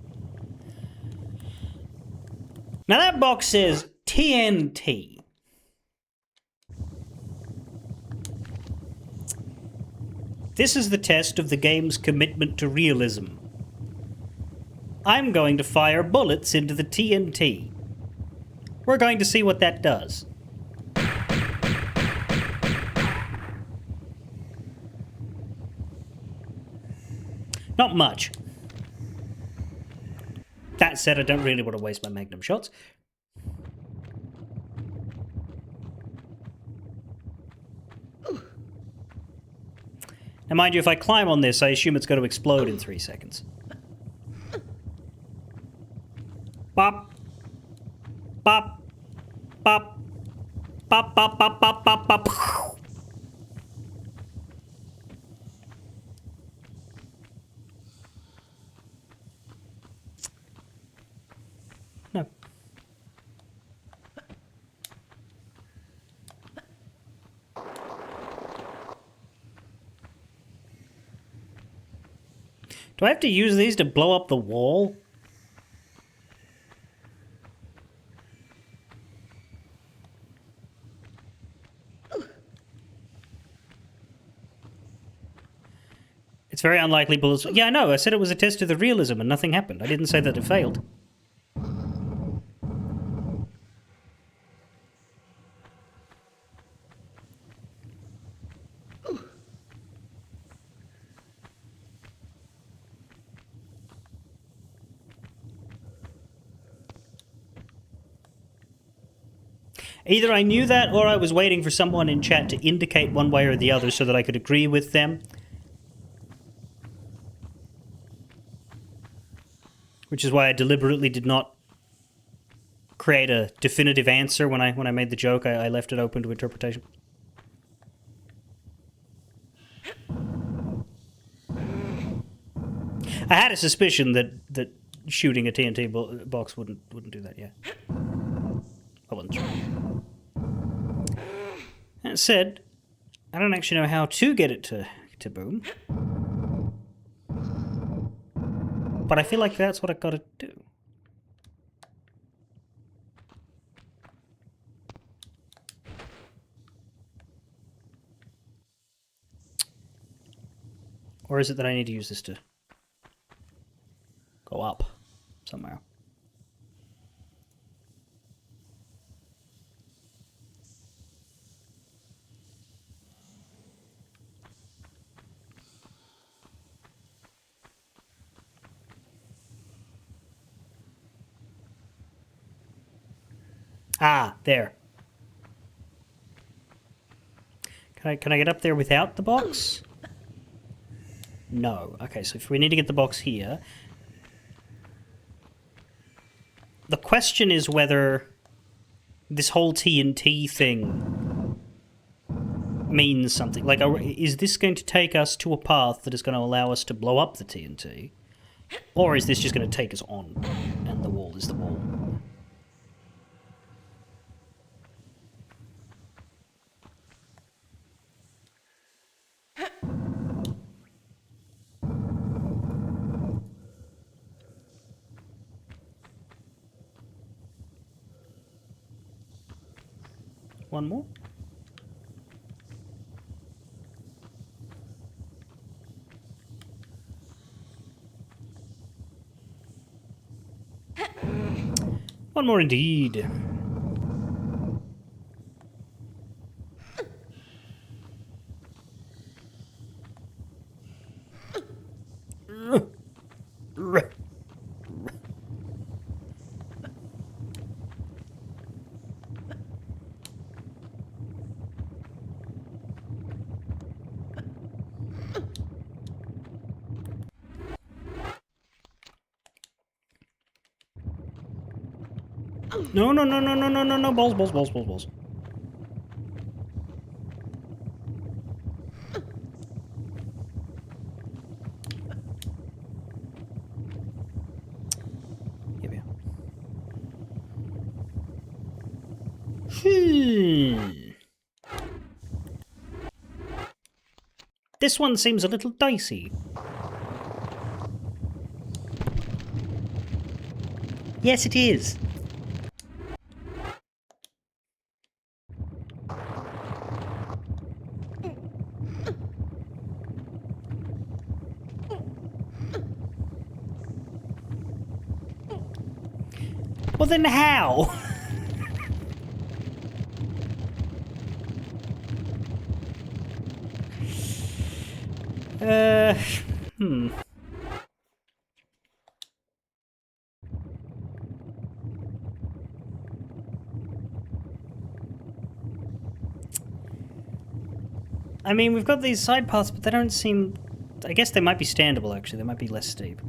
Now that box says TNT. This is the test of the game's commitment to realism. I'm going to fire bullets into the TNT. We're going to see what that does. Not much. That said, I don't really want to waste my magnum shots. Now, mind you, if I climb on this, I assume it's going to explode in 3 seconds. Bop. Bop. Bop. Bop, bop, bop, bop, bop, bop. No. Do I have to use these to blow up the wall? It's very unlikely bullets... Yeah, I know. I said it was a test of the realism and nothing happened. I didn't say that it failed. Either I knew that or I was waiting for someone in chat to indicate one way or the other so that I could agree with them. Which is why I deliberately did not create a definitive answer when I made the joke. I left it open to interpretation. I had a suspicion that shooting a TNT box wouldn't do that. Yeah, I wasn't sure. That said, I don't actually know how to get it to boom. But I feel like that's what I gotta do. Or is it that I need to use this to go up somehow? Ah, there. Can I get up there without the box? No. Okay, so if we need to get the box here... The question is whether this whole TNT thing means something. Like, is this going to take us to a path that is going to allow us to blow up the TNT? Or is this just going to take us on, and the wall is the wall? One more? One more indeed. No, no, no, no, no, no, no, no, balls, balls, balls, balls, balls. Here we are. This one seems a little dicey. Yes, it is. Well, then how? Hmm. I mean, we've got these side paths, but they don't seem... I guess they might be standable, actually. They might be less steep.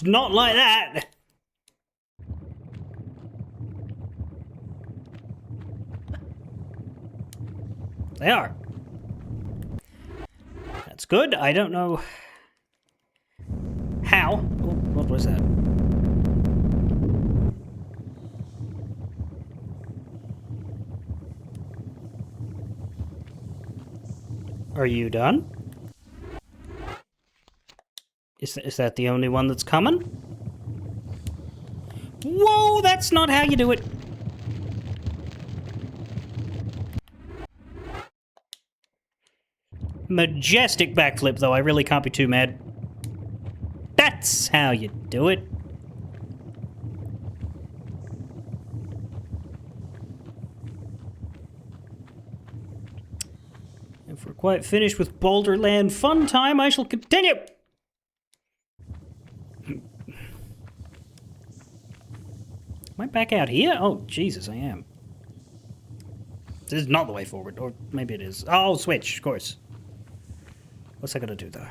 Not like that! They are. That's good. I don't know... how. Oh, what was that? Are you done? Is that the only one that's coming? Whoa, that's not how you do it. Majestic backflip, though. I really can't be too mad. That's how you do it. If we're quite finished with Boulderland fun time, I shall continue. Am I back out here? Oh, Jesus, I am. This is not the way forward, or maybe it is. Oh, switch, of course. What's I gonna do, though?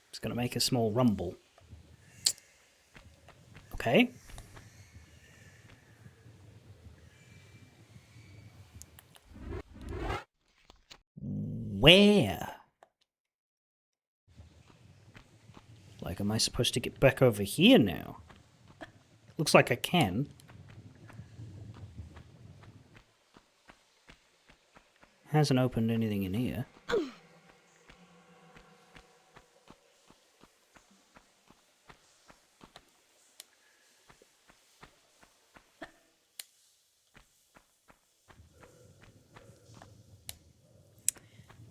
It's gonna make a small rumble. Okay. Where? Like, am I supposed to get back over here now? Looks like I can. Hasn't opened anything in here.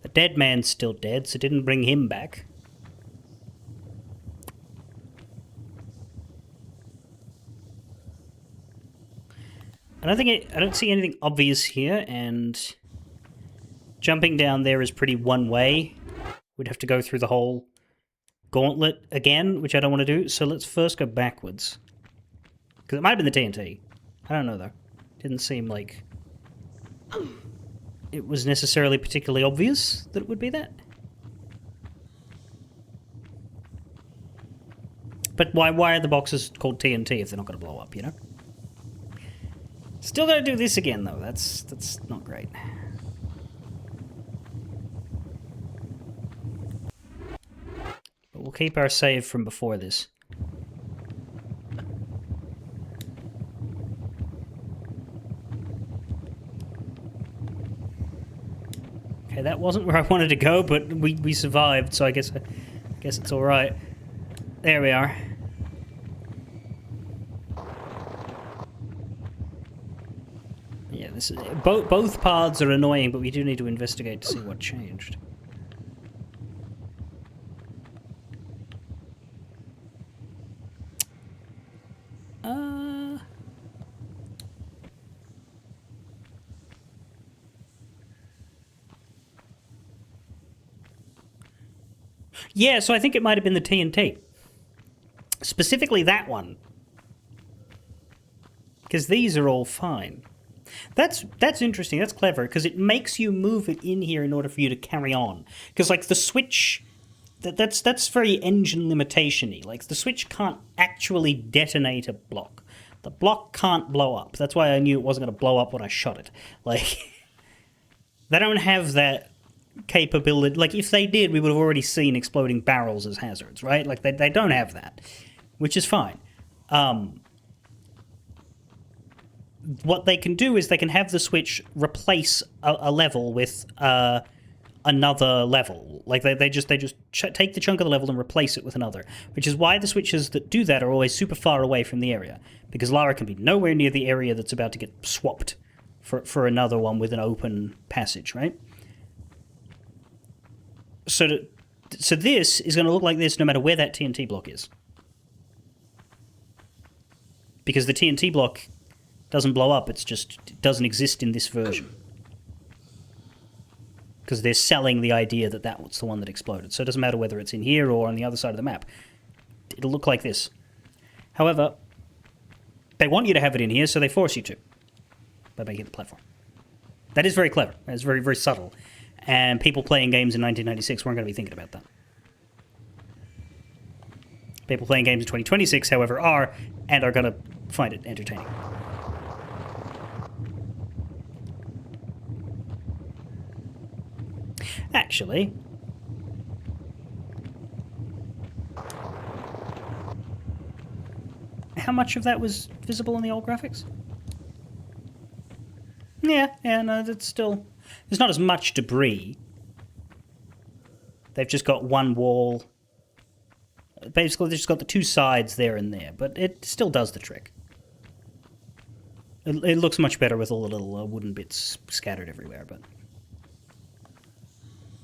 The dead man's still dead, so didn't bring him back. I don't see anything obvious here, and jumping down there is pretty one way. We'd have to go through the whole gauntlet again, which I don't want to do. So let's first go backwards. Because it might have been the TNT. I don't know, though. Didn't seem like it was necessarily particularly obvious that it would be that. But why are the boxes called TNT if they're not going to blow up, you know? Still got to do this again, though. That's not great. But we'll keep our save from before this. Okay, that wasn't where I wanted to go, but we survived, so I guess it's all right. There we are. Yeah, this is both paths are annoying, but we do need to investigate to see what changed. Yeah, so I think it might have been the TNT. Specifically that one. Because these are all fine. That's interesting, that's clever, because it makes you move it in here in order for you to carry on. Because, like, the switch... That's very engine limitation-y. Like, the switch can't actually detonate a block. The block can't blow up. That's why I knew it wasn't going to blow up when I shot it. Like, they don't have that capability. Like, if they did, we would have already seen exploding barrels as hazards, right? Like, they don't have that, which is fine. What they can do is they can have the switch replace a level with another level. Like, they just take the chunk of the level and replace it with another, which is why the switches that do that are always super far away from the area, because Lara can be nowhere near the area that's about to get swapped for another one with an open passage, right? So this is going to look like this no matter where that TNT block is. Because the TNT block doesn't blow up, it doesn't exist in this version. Because they're selling the idea that that's the one that exploded. So it doesn't matter whether it's in here or on the other side of the map. It'll look like this. However, they want you to have it in here, so they force you to. By making the platform. That is very clever. That's very, very subtle. And people playing games in 1996 weren't going to be thinking about that. People playing games in 2026, however, are, and are going to find it entertaining. Actually, how much of that was visible in the old graphics? Yeah, no, that's still... There's not as much debris. They've just got one wall. Basically, they've just got the two sides there and there, but it still does the trick. It looks much better with all the little wooden bits scattered everywhere, but...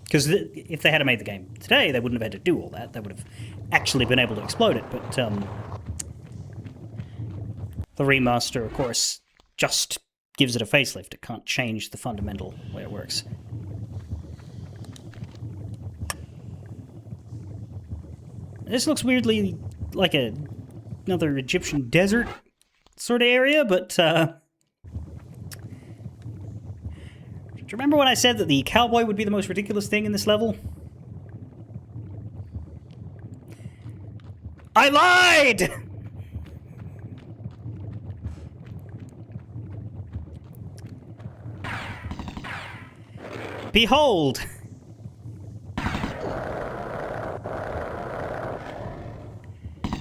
Because if they had made the game today, they wouldn't have had to do all that. They would have actually been able to explode it, but the remaster, of course, just gives it a facelift. It can't change the fundamental way it works. This looks weirdly like another Egyptian desert sort of area, but do you remember when I said that the cowboy would be the most ridiculous thing in this level? I lied! Behold!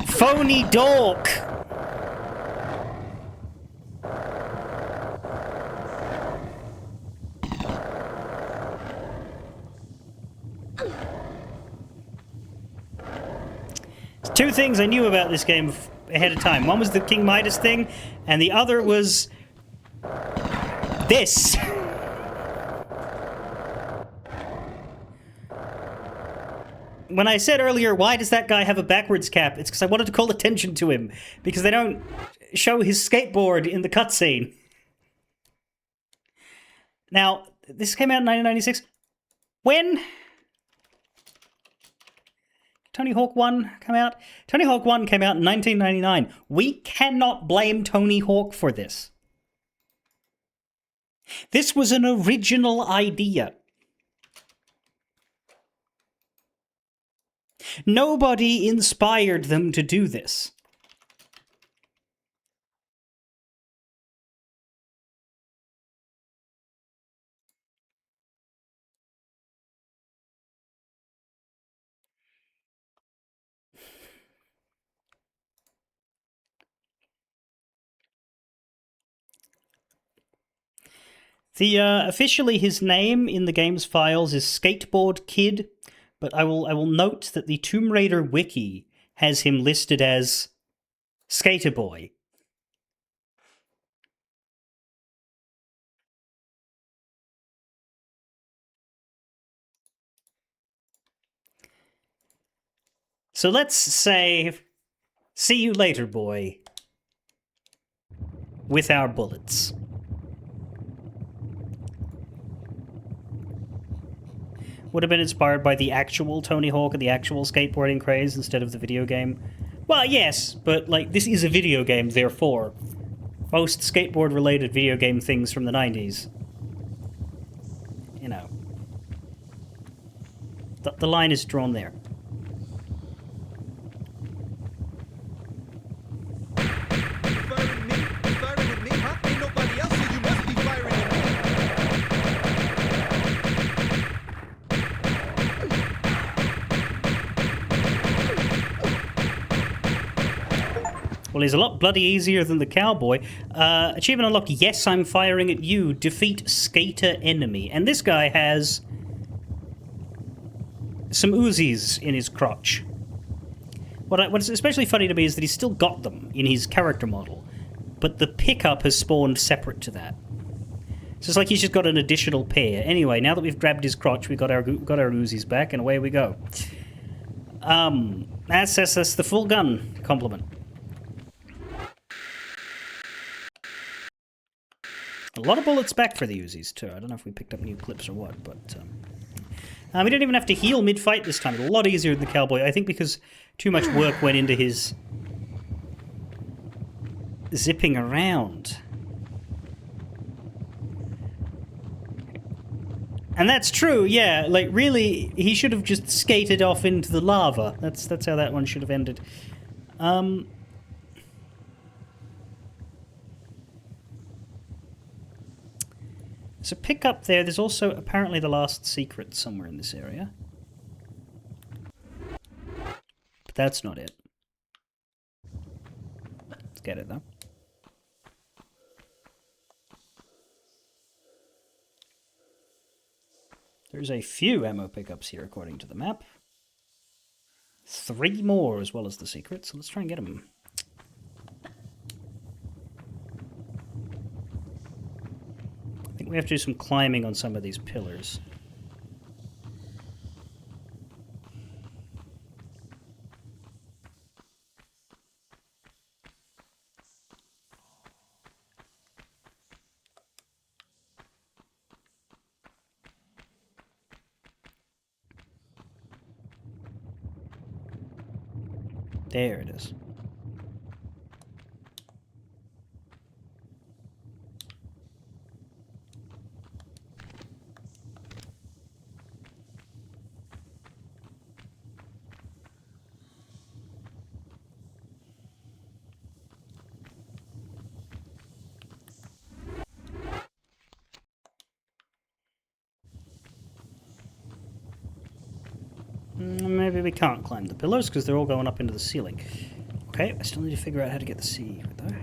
Phony dork! Two things I knew about this game ahead of time. One was the King Midas thing, and the other was... this! When I said earlier, why does that guy have a backwards cap? It's because I wanted to call attention to him. Because they don't show his skateboard in the cutscene. Now, This came out in 1996. When Tony Hawk 1 come out? Tony Hawk 1 came out in 1999. We cannot blame Tony Hawk for this. This was an original idea. Nobody inspired them to do this. Officially his name in the game's files is Skateboard Kid, but I will note that the Tomb Raider wiki has him listed as Skater Boy. So let's say, see you later, boy, with our bullets. Would have been inspired by the actual Tony Hawk and the actual skateboarding craze instead of the video game. Well, yes, but, like, this is a video game, therefore. Most skateboard-related video game things from the 90s. You know. The line is drawn there. Well, he's a lot bloody easier than the cowboy. Achievement unlocked. Yes, I'm firing at you. Defeat skater enemy. And this guy has some Uzis in his crotch. What's especially funny to me is that he's still got them in his character model, but the pickup has spawned separate to that. So it's like he's just got an additional pair. Anyway, now that we've grabbed his crotch, we've got our Uzis back, and away we go. That's the full gun compliment. A lot of bullets back for the Uzis, too. I don't know if we picked up new clips or what, but... we didn't even have to heal mid-fight this time. It's a lot easier than the cowboy. I think because too much work went into his... zipping around. And that's true, yeah. Like, really, he should have just skated off into the lava. That's how that one should have ended. So pick up there. There's also apparently the last secret somewhere in this area. But that's not it. Let's get it, though. There's a few ammo pickups here, according to the map. 3 more, as well as the secret, so let's try and get them. I think we have to do some climbing on some of these pillars. There it is. Maybe we can't climb the pillars because they're all going up into the ceiling. Okay, I still need to figure out how to get the secret though.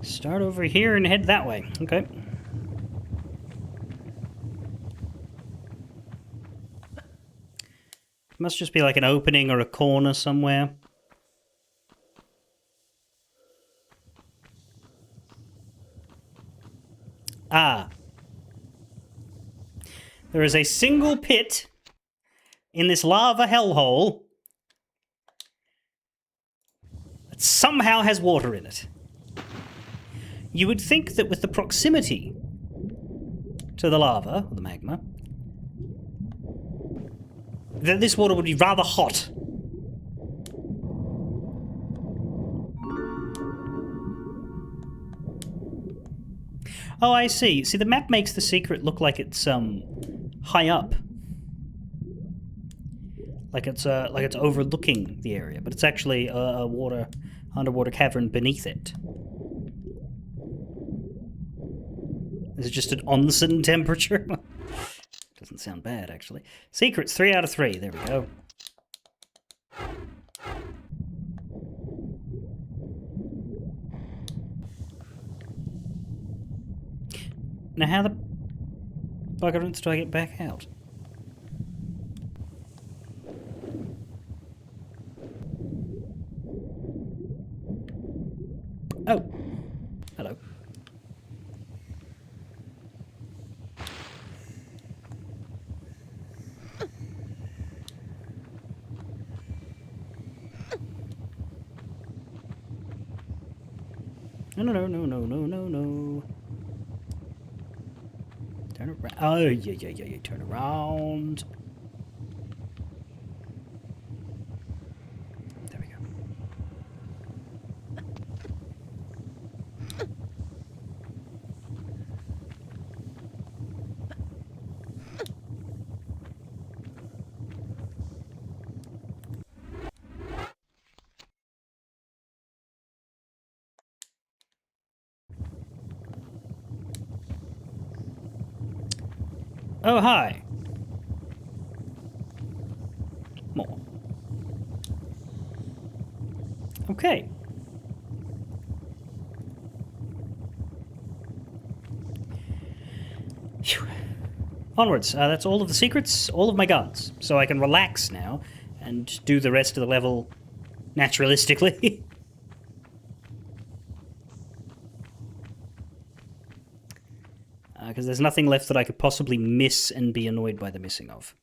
Start over here and head that way. Okay. Must just be like an opening or a corner somewhere. Ah. There is a single pit in this lava hellhole that somehow has water in it. You would think that with the proximity to the lava, or the magma, that this water would be rather hot. Oh, I see. See, the map makes the secret look like it's high up, like it's overlooking the area, but it's actually a underwater cavern beneath it. Is it just an onsen temperature? Doesn't sound bad, actually. Secrets, 3 out of 3. There we go. Now, how the buggerance do I get back out? Oh. Hello. No. Turn around. Oh, yeah. Turn around. There we go. Oh, hi. More. Okay. Phew. Onwards. That's all of the secrets, all of my guns. So I can relax now and do the rest of the level naturalistically. Because there's nothing left that I could possibly miss and be annoyed by the missing of.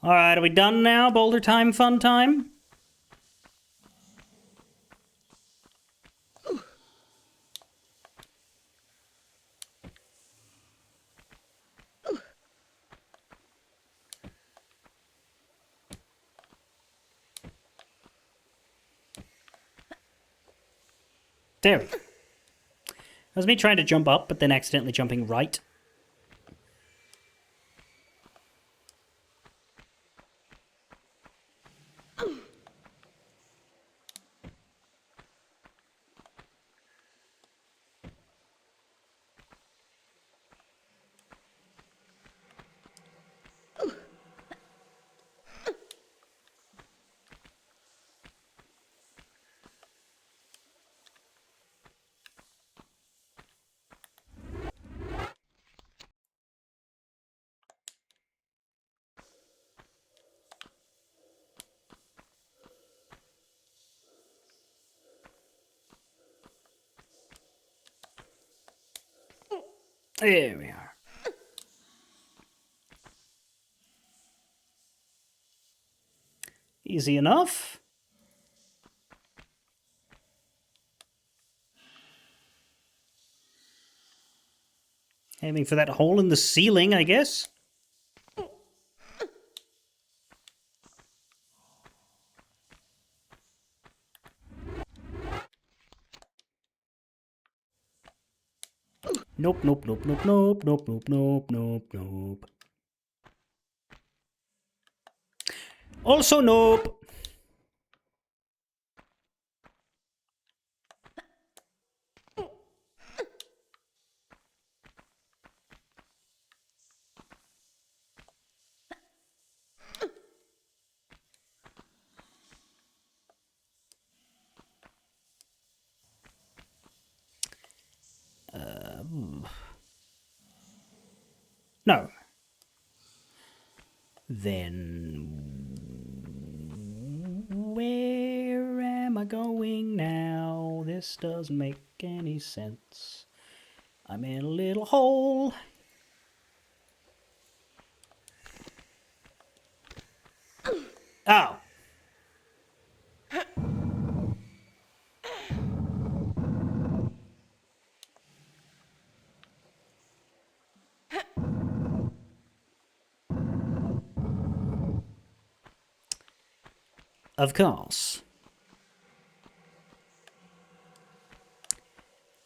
Alright, are we done now? Boulder time, fun time? There we go. That was me trying to jump up, but then accidentally jumping right. There we are. Easy enough. Aiming for that hole in the ceiling, I guess. Nope. Also, nope. No. Then where am I going now? This doesn't make any sense. I'm in a little hole. Oh. Of course.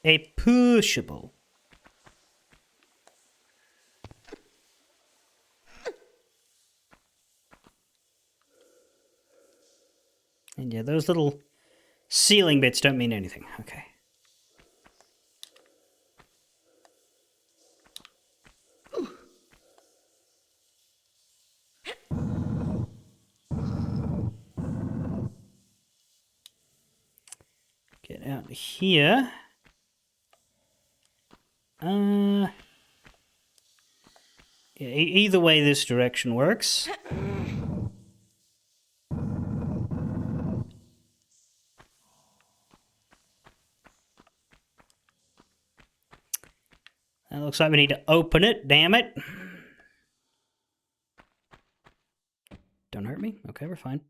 A pushable. And yeah, those little ceiling bits don't mean anything. Okay. Get out here. Yeah, either way this direction works. That looks like we need to open it, damn it. Don't hurt me. Okay, we're fine.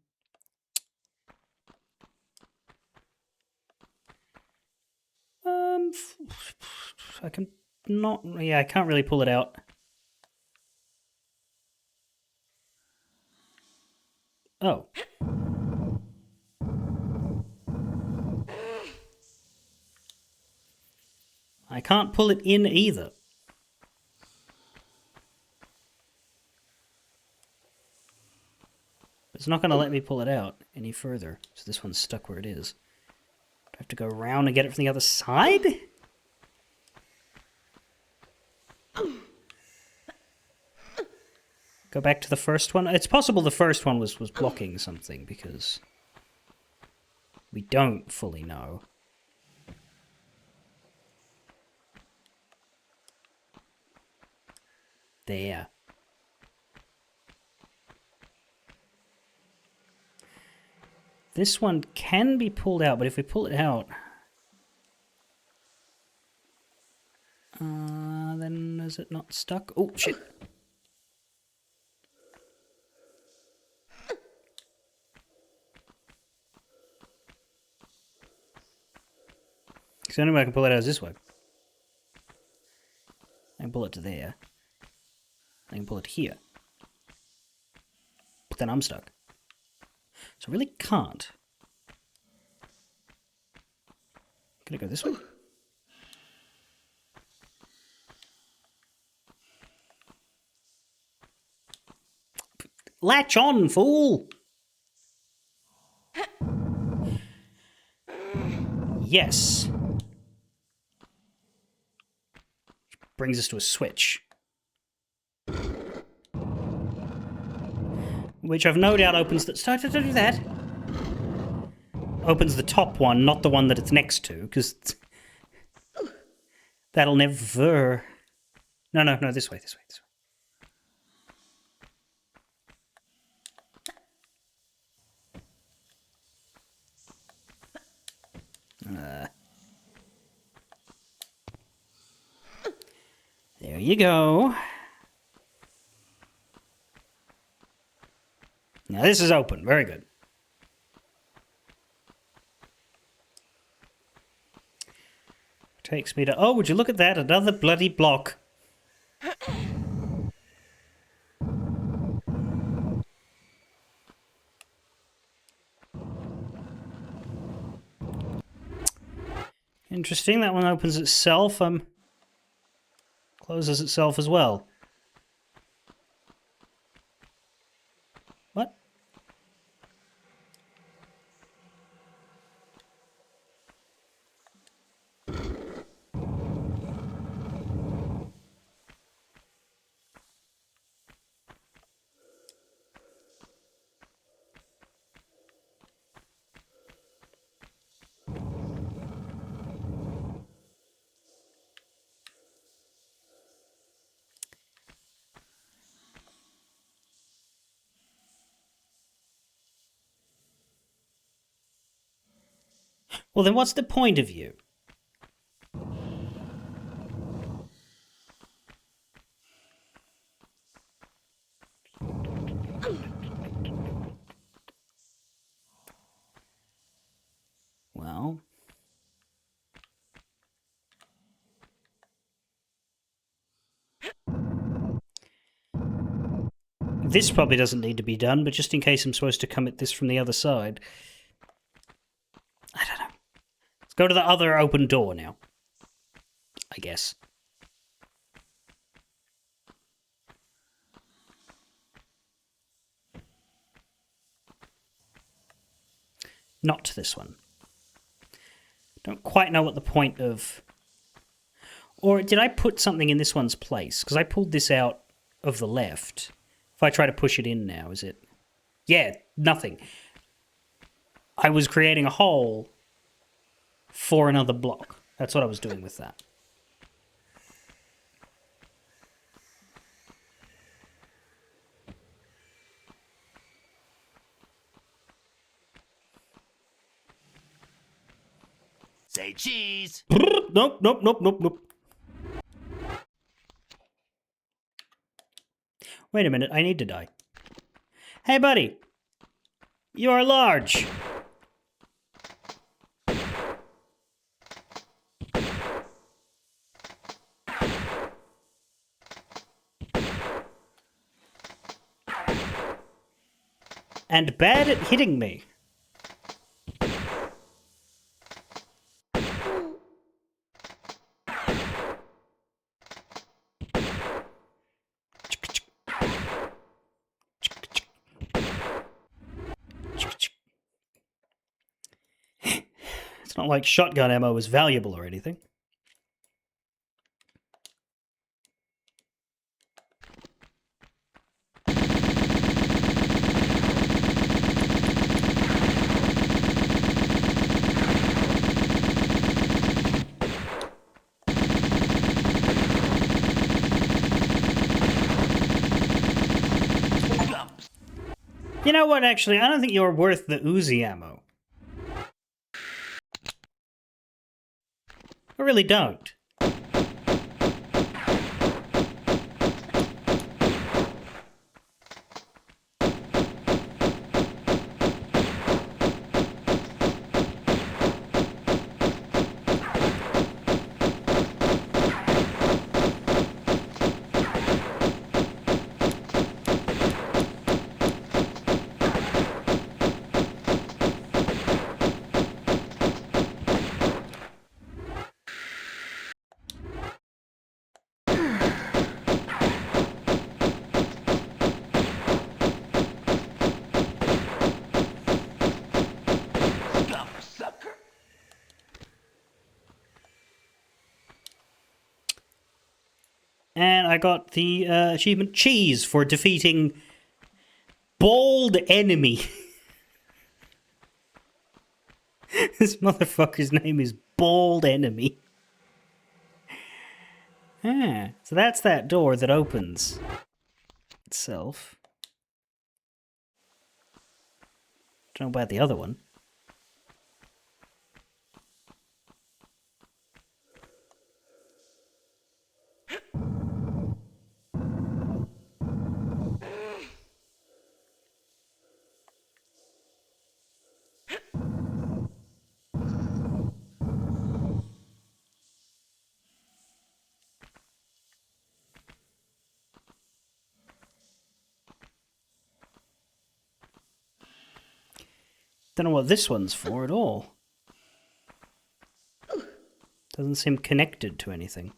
I can not... Yeah, I can't really pull it out. Oh. I can't pull it in either. It's not going to let me pull it out any further. So this one's stuck where it is. Do I have to go around and get it from the other side? Go back to the first one? It's possible the first one was blocking something, because we don't fully know. There. This one can be pulled out, but if we pull it out... then is it not stuck? Oh, shit. The only way I can pull it out is this way. I can pull it to there. I can pull it here. But then I'm stuck. So I really can't. Can I go this way? Latch on, fool! Yes. Brings us to a switch. Which I've no doubt opens the... Start to do that. Opens the top one, not the one that it's next to, because... That'll never... No, this way, this way, this way. There you go. Now this is open. Very good. Takes me to... Oh, would you look at that? Another bloody block. Interesting. That one opens itself. Closes itself as well. What? Well, then what's the point of you? Well... This probably doesn't need to be done, but just in case I'm supposed to come at this from the other side. I don't know. Let's go to the other open door now. I guess. Not this one. Don't quite know what the point of... Or did I put something in this one's place? Because I pulled this out of the left. If I try to push it in now, is it... Yeah, nothing. I was creating a hole for another block. That's what I was doing with that. Say cheese. Nope, nope, nope, nope, nope. Wait a minute, I need to die. Hey, buddy. You are large. And bad at hitting me. It's not like shotgun ammo is valuable or anything. You know what, actually, I don't think you're worth the Uzi ammo. I really don't. And I got the achievement cheese for defeating Bald Enemy. This motherfucker's name is Bald Enemy. Ah, so that's that door that opens itself. Don't know about the other one. Don't know what this one's for at all. Doesn't seem connected to anything.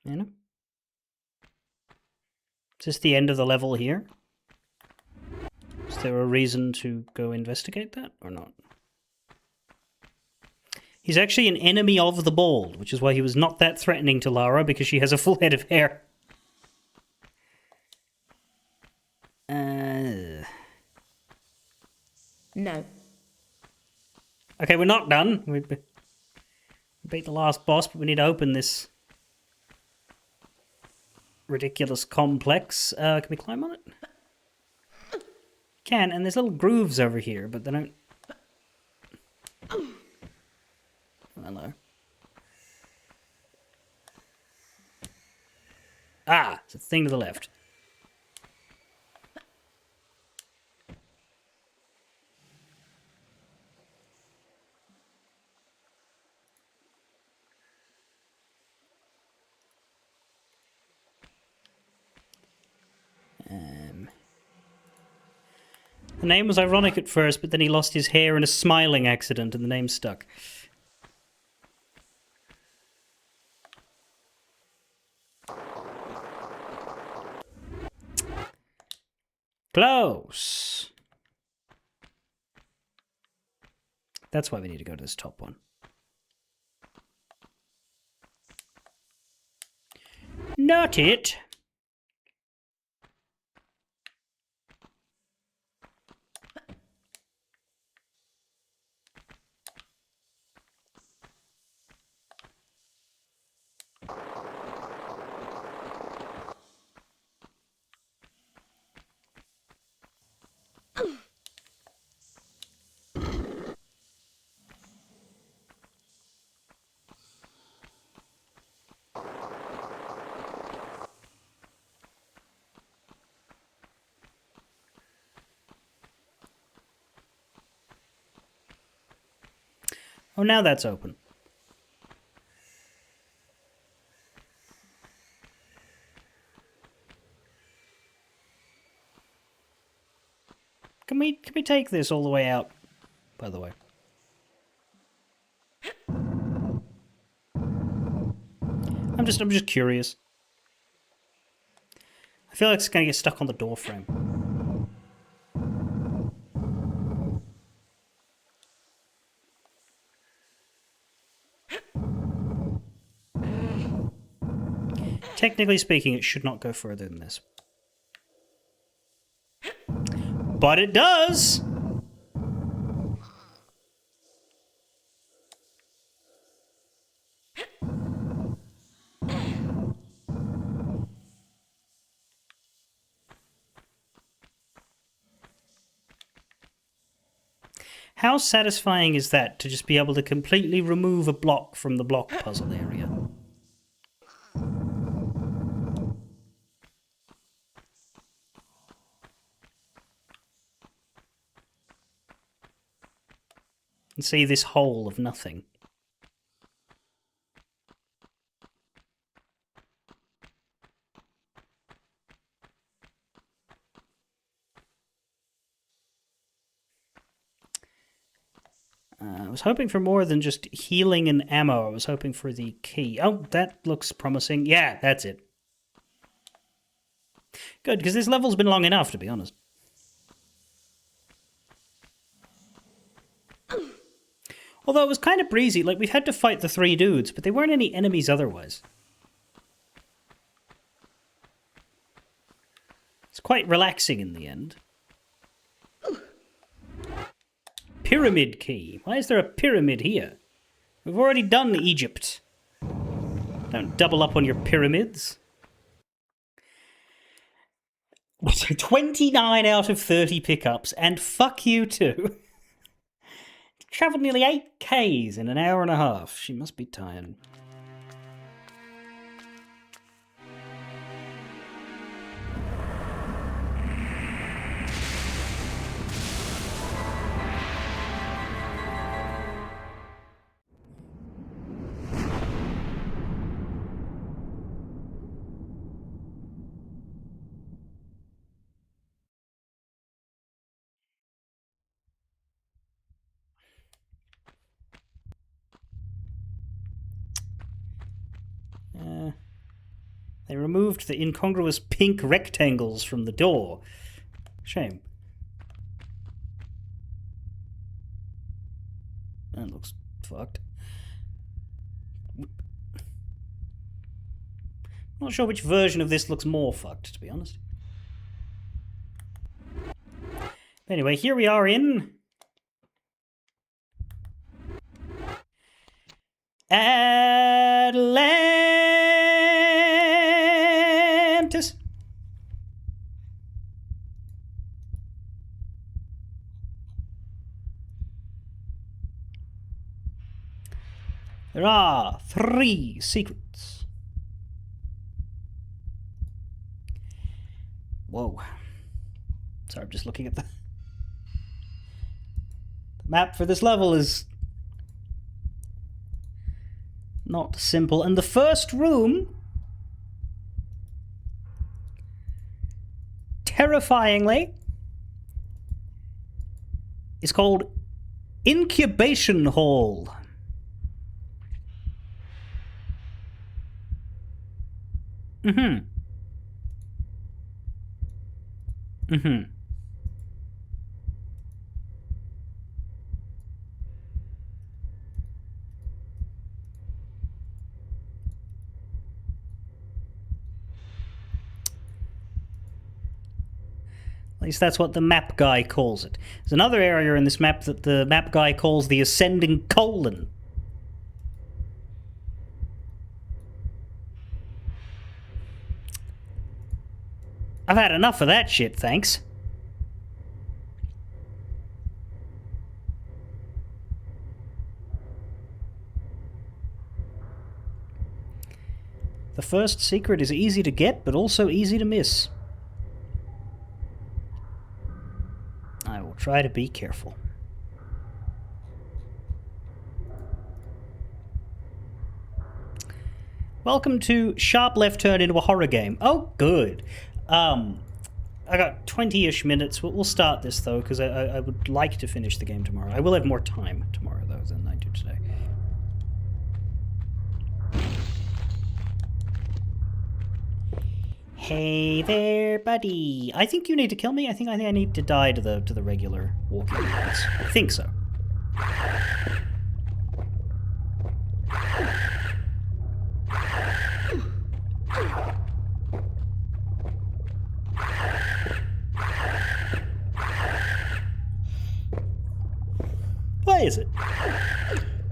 You know? Is this the end of the level here? Is there a reason to go investigate that or not? He's actually an enemy of the bald, which is why he was not that threatening to Lara, because she has a full head of hair. No. Okay, we're not done. Beat the last boss, but we need to open this ridiculous complex. Can we climb on it? Can, and there's little grooves over here, but they don't... Hello. Ah, it's a thing to the left. The name was ironic at first, but then he lost his hair in a smiling accident and the name stuck. Close. That's why we need to go to this top one. Not it. Oh, now that's open. Can we take this all the way out, by the way? I'm just curious. I feel like it's gonna get stuck on the door frame. Technically speaking, it should not go further than this. But it does! How satisfying is that, to just be able to completely remove a block from the block puzzle area? And see this hole of nothing. I was hoping for more than just healing and ammo. I was hoping for the key. Oh, that looks promising. Yeah, that's it. Good, because this level's been long enough, to be honest. Although it was kind of breezy. Like, we've had to fight the 3 dudes, but they weren't any enemies otherwise. It's quite relaxing in the end. Pyramid key. Why is there a pyramid here? We've already done Egypt. Don't double up on your pyramids. 29 out of 30 pickups, and fuck you too. Travelled nearly 8 Ks in an hour and a half. She must be tired. They removed the incongruous pink rectangles from the door. Shame. That looks fucked. Not sure which version of this looks more fucked, to be honest. Anyway, here we are in... Atlantis. There are 3 secrets. Whoa. Sorry, I'm just looking at the map for this level is not simple. And the first room, terrifyingly, is called Incubation Hall. Mm-hmm. Mm-hmm. At least that's what the map guy calls it. There's another area in this map that the map guy calls the Ascending Colon. I've had enough of that shit, thanks. The first secret is easy to get, but also easy to miss. I will try to be careful. Welcome to Sharp Left Turn into a horror game. Oh, good. I got 20-ish minutes. We'll start this, though, because I would like to finish the game tomorrow. I will have more time tomorrow, though, than I do today. Hey there, buddy. I think you need to kill me. I think I need to die to the regular walking ones. I think so. Why is it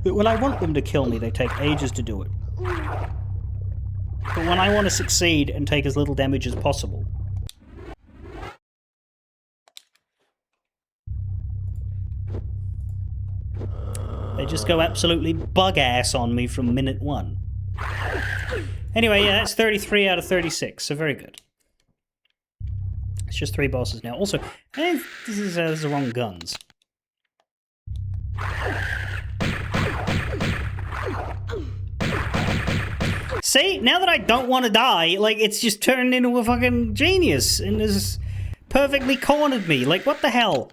that when I want them to kill me, they take ages to do it? But when I want to succeed and take as little damage as possible, they just go absolutely bug-ass on me from minute 1. Anyway, yeah, that's 33 out of 36, so very good. It's just 3 bosses now. Also, I think this is the wrong guns. See, now that I don't want to die, like, it's just turned into a fucking genius and has perfectly cornered me. Like, what the hell?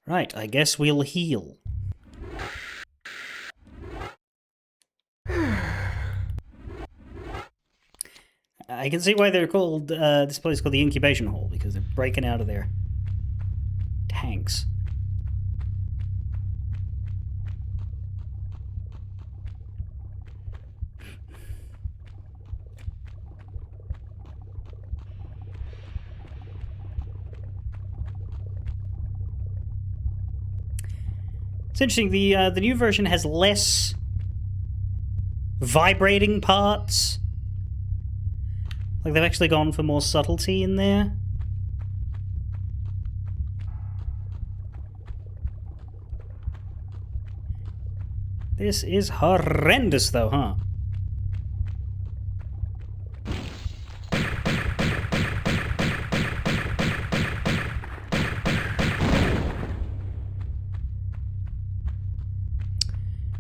Right, I guess we'll heal. I can see why they're called, this place is called the Incubation Hall, because they're breaking out of their tanks. It's interesting, the new version has less vibrating parts. Like, they've actually gone for more subtlety in there. This is horrendous, though, huh?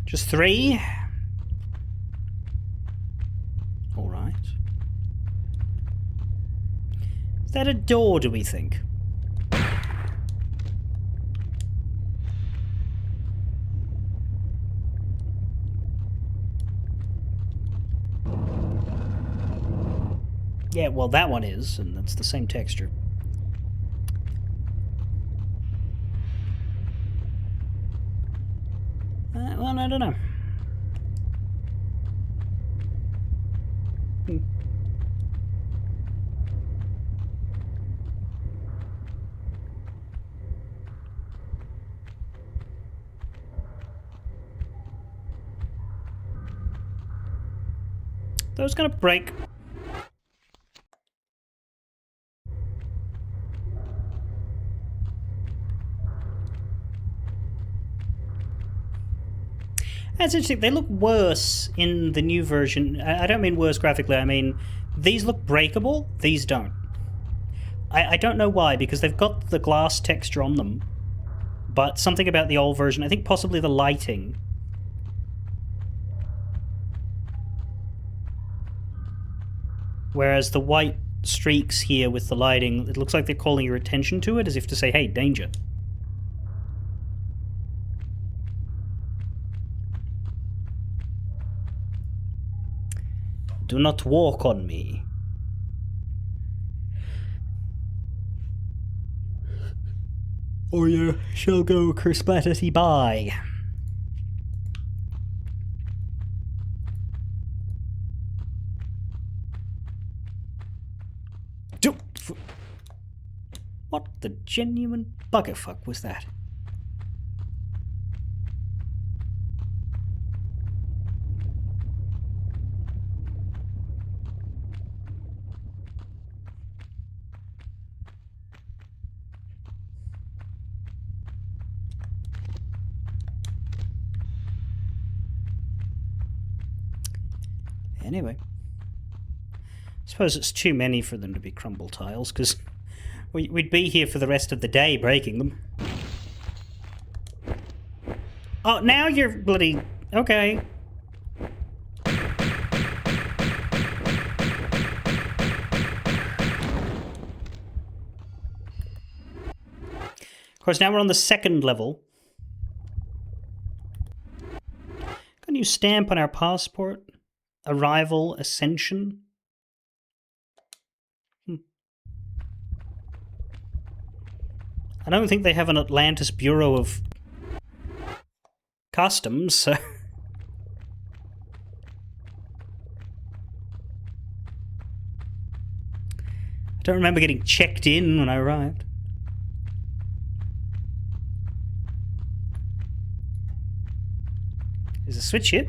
Just 3? Alright. Is that a door, do we think? Yeah, well, that one is, and that's the same texture. Well, I don't know. Those gonna break. That's interesting. They look worse in the new version. I don't mean worse graphically. I mean, these look breakable. These don't. I don't know why, because they've got the glass texture on them. But something about the old version, I think possibly the lighting. Whereas the white streaks here with the lighting, it looks like they're calling your attention to it, as if to say, hey, danger. Do not walk on me. Or you shall go kersplatity by. What the genuine buggerfuck was that? Anyway. I suppose it's too many for them to be crumble tiles, because we'd be here for the rest of the day breaking them. Oh, now you're bloody... Okay. Of course, now we're on the second level. Got a new stamp on our passport. Arrival, Ascension. I don't think they have an Atlantis Bureau of Customs, so... I don't remember getting checked in when I arrived. There's a switch here.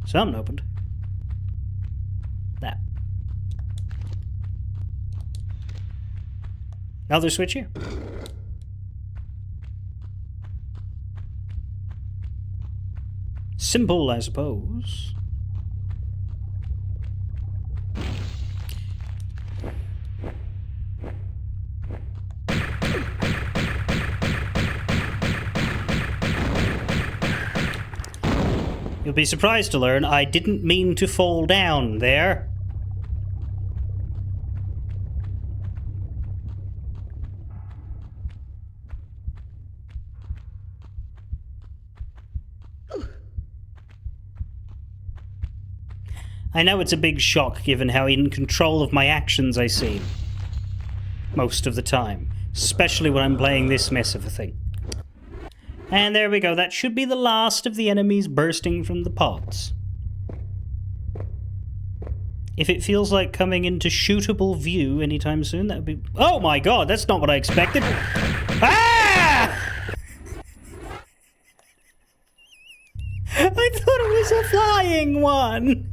Something opened. That. Another switch here. Simple, I suppose. You'll be surprised to learn I didn't mean to fall down there. I know it's a big shock given how in control of my actions I seem. Most of the time. Especially when I'm playing this mess of a thing. And there we go. That should be the last of the enemies bursting from the pods. If it feels like coming into shootable view anytime soon, that would be... Oh my god, that's not what I expected. Ah! I thought it was a flying one.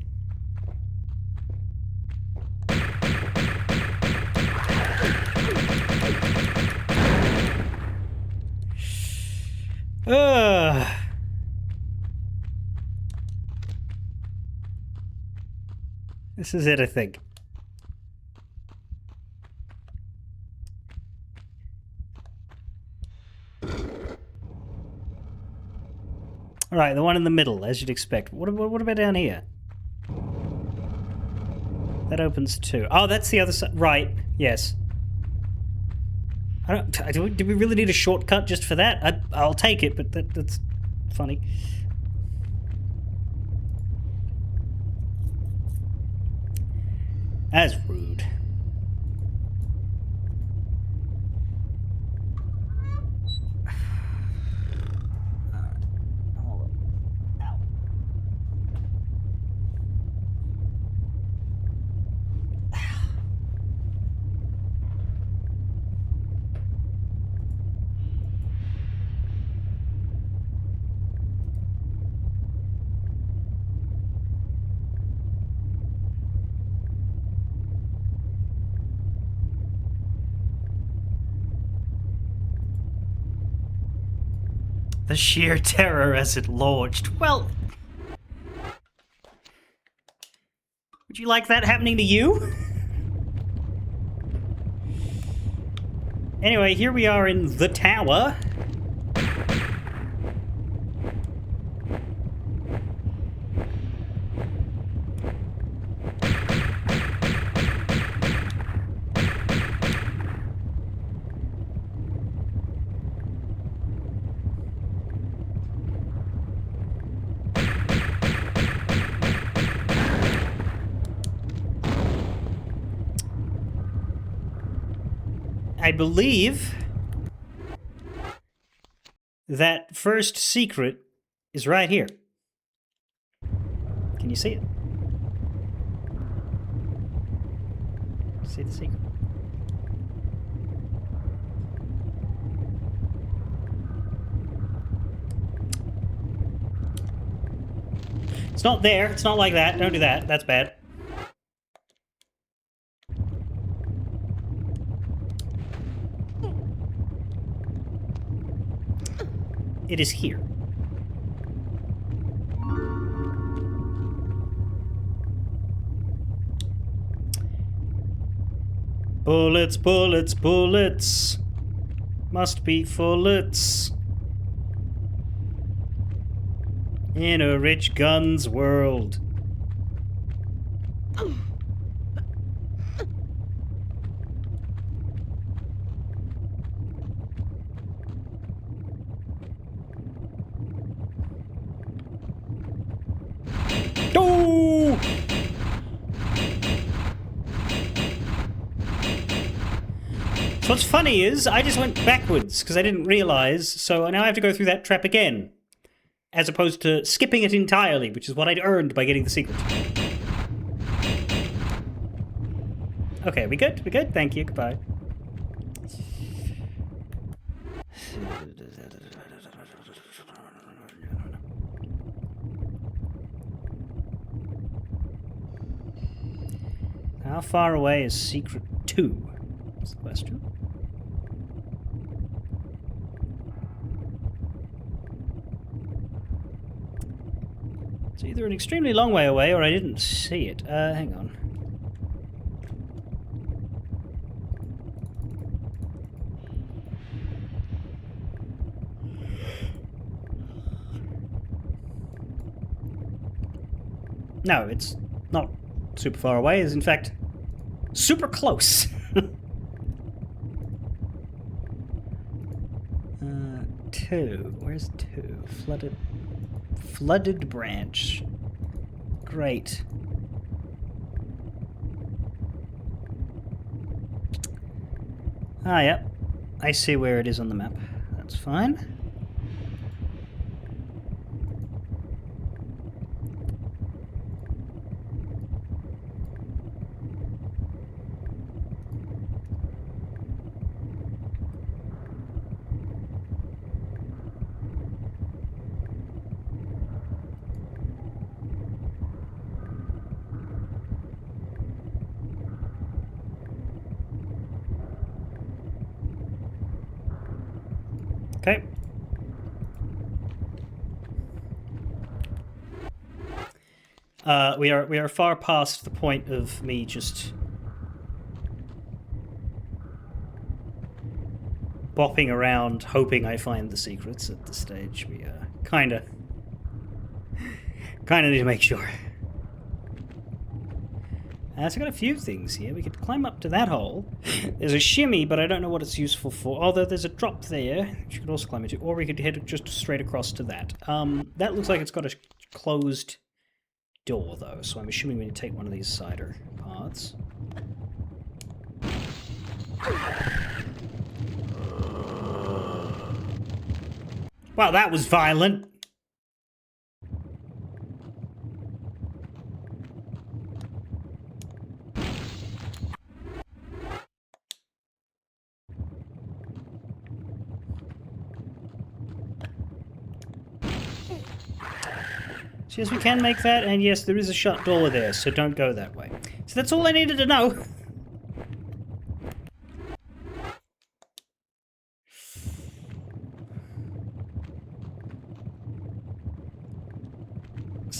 This is it, I think. Alright, the one in the middle, as you'd expect. What about down here? That opens too. Oh, that's the other side. Right, yes. Do we really need a shortcut just for that? I'll take it, but that's funny. That's rude. The sheer terror as it launched. Well, would you like that happening to you? Anyway, here we are in the tower. I believe that first secret is right here. Can you see it? See the secret? It's not there. It's not like that. Don't do that. That's bad. It is here. Bullets, bullets, bullets. Must be fullets. In a rich gun's world. Oh! So what's funny is, I just went backwards, because I didn't realize, so now I have to go through that trap again. As opposed to skipping it entirely, which is what I'd earned by getting the secret. Okay, we good? We good? Thank you, goodbye. How far away is Secret 2? That's the question. It's either an extremely long way away or I didn't see it. Hang on. No, it's not super far away. It's in fact super close. 2. Where's 2? Flooded branch. Great. Ah, yep. I see where it is on the map. That's fine. Okay. We are far past the point of me just bopping around hoping I find the secrets at this stage. We kinda need to make sure. So I've got a few things here. We could climb up to that hole. There's a shimmy, but I don't know what it's useful for. Although there's a drop there, which you could also climb into. Or we could head just straight across to that. That looks like it's got a closed door, though. So I'm assuming we need to take one of these cider paths. Wow, that was violent. So yes, we can make that, and yes, there is a shut door there, so don't go that way. So that's all I needed to know.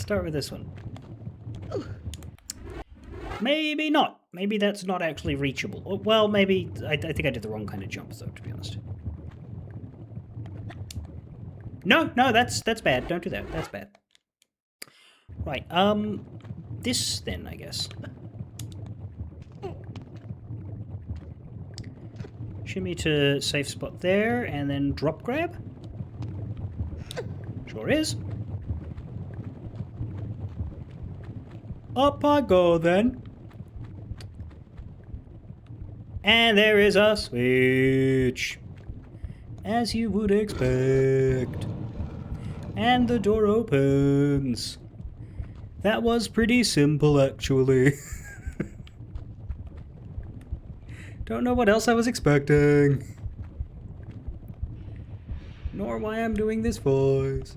start with this one. Maybe not. Maybe that's not actually reachable. Well, maybe... I think I did the wrong kind of jump, though, to be honest. No, that's bad. Don't do that. That's bad. Right, this then, I guess. Shimmy to safe spot there, and then drop grab. Sure is. Up I go, then. And there is a switch. As you would expect. And the door opens. That was pretty simple, actually. Don't know what else I was expecting. Nor why I'm doing this voice.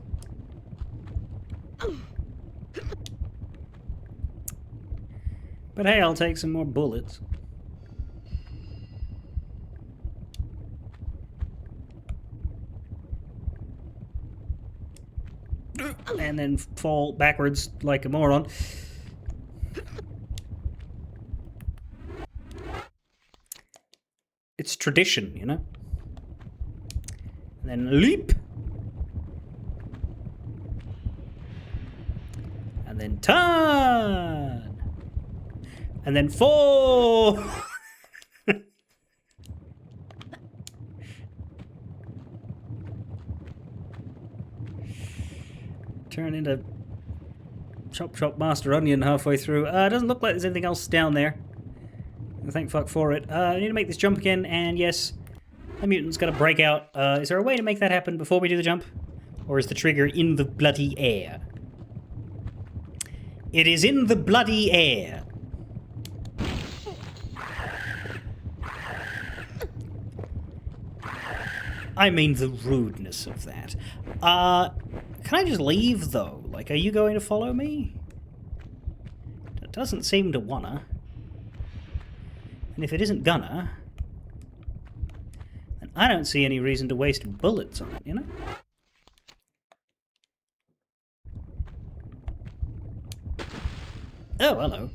But hey, I'll take some more bullets. And then fall backwards like a moron. It's tradition, you know? And then leap. And then turn. And then fall. Turn into Chop Chop Master Onion halfway through. It doesn't look like there's anything else down there. Thank fuck for it. I need to make this jump again, and yes, the mutant's got to break out. Is there a way to make that happen before we do the jump? Or is the trigger in the bloody air? It is in the bloody air. I mean the rudeness of that. Can I just leave, though? Like, are you going to follow me? It doesn't seem to wanna. And if it isn't gonna, then I don't see any reason to waste bullets on it, you know? Oh, hello.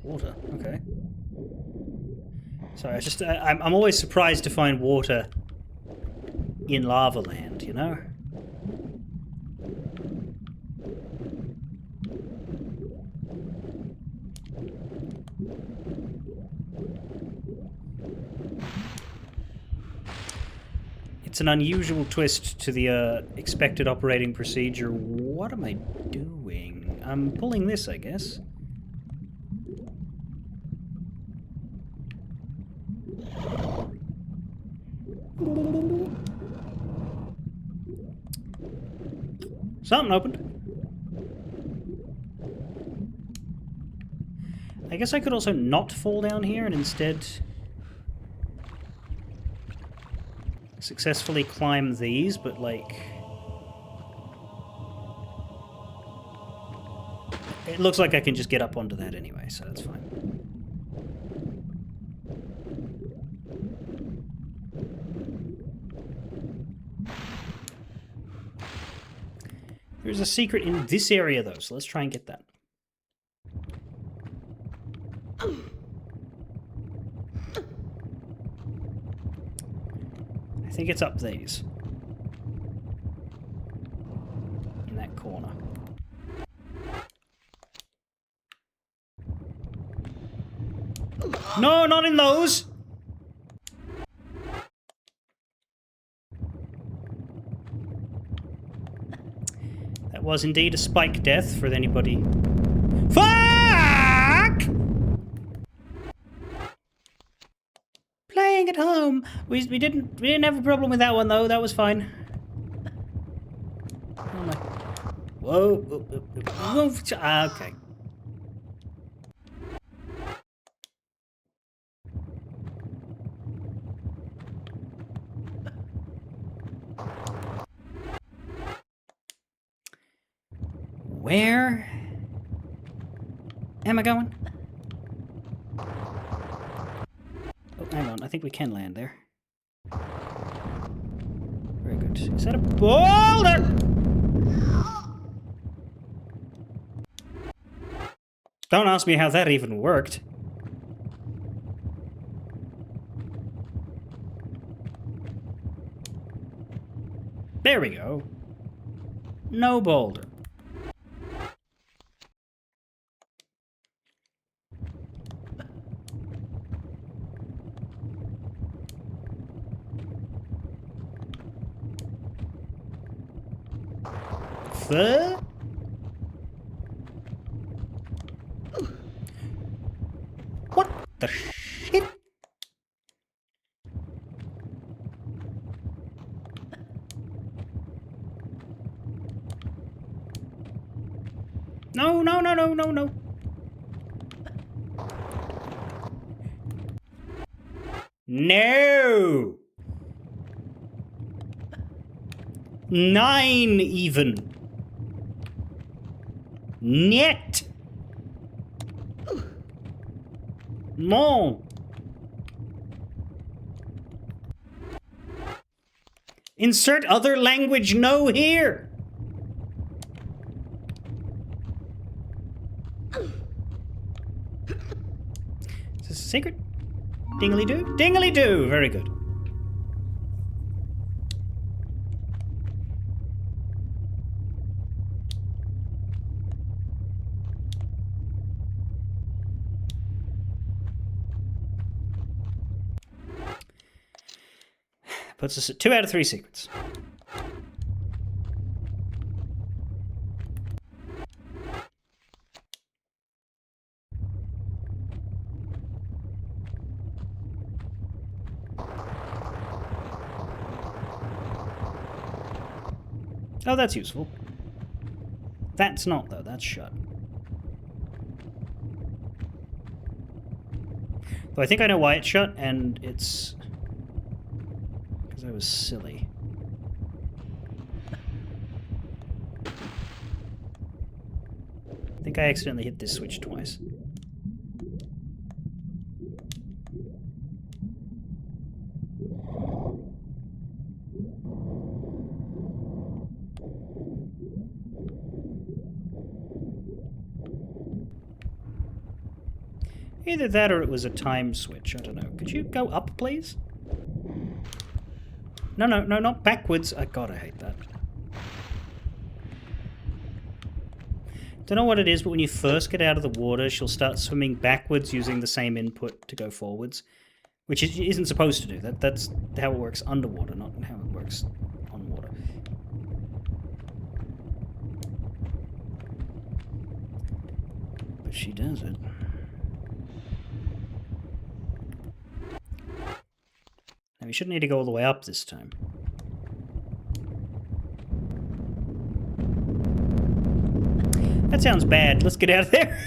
Water, okay. Sorry, I'm always surprised to find water in lava land, you know? It's an unusual twist to the expected operating procedure. What am I doing? I'm pulling this, I guess. Something opened. I guess I could also not fall down here and instead successfully climb these, but like... It looks like I can just get up onto that anyway, so that's fine. There's a secret in this area, though, so let's try and get that. I think it's up these. In that corner. No, not in those! That was indeed a spike death for anybody. Fuck! Playing at home. We didn't have a problem with that one though. That was fine. Oh my. Whoa. Whoa. Okay. Where am I going? Oh, hang on. I think we can land there. Very good. Is that a boulder? Don't ask me how that even worked. There we go. No boulder. Fuh? What the shit? No, no, no, no, no, no. No! 9 even. Niet. Non. Insert other language no here. Is this a secret? Dingly-doo? Dingly-doo! Very good. Puts us at 2 out of 3 secrets. Oh, that's useful. That's not, though. That's shut. Though I think I know why it's shut, and it's... because I was silly. I think I accidentally hit this switch twice. Either that or it was a time switch. I don't know. Could you go up, please? No, no, no, not backwards. God, I hate that. Don't know what it is, but when you first get out of the water, she'll start swimming backwards using the same input to go forwards. Which it isn't supposed to do. That's how it works underwater, not how it works on water. But she does it. Now, we shouldn't need to go all the way up this time. That sounds bad. Let's get out of there.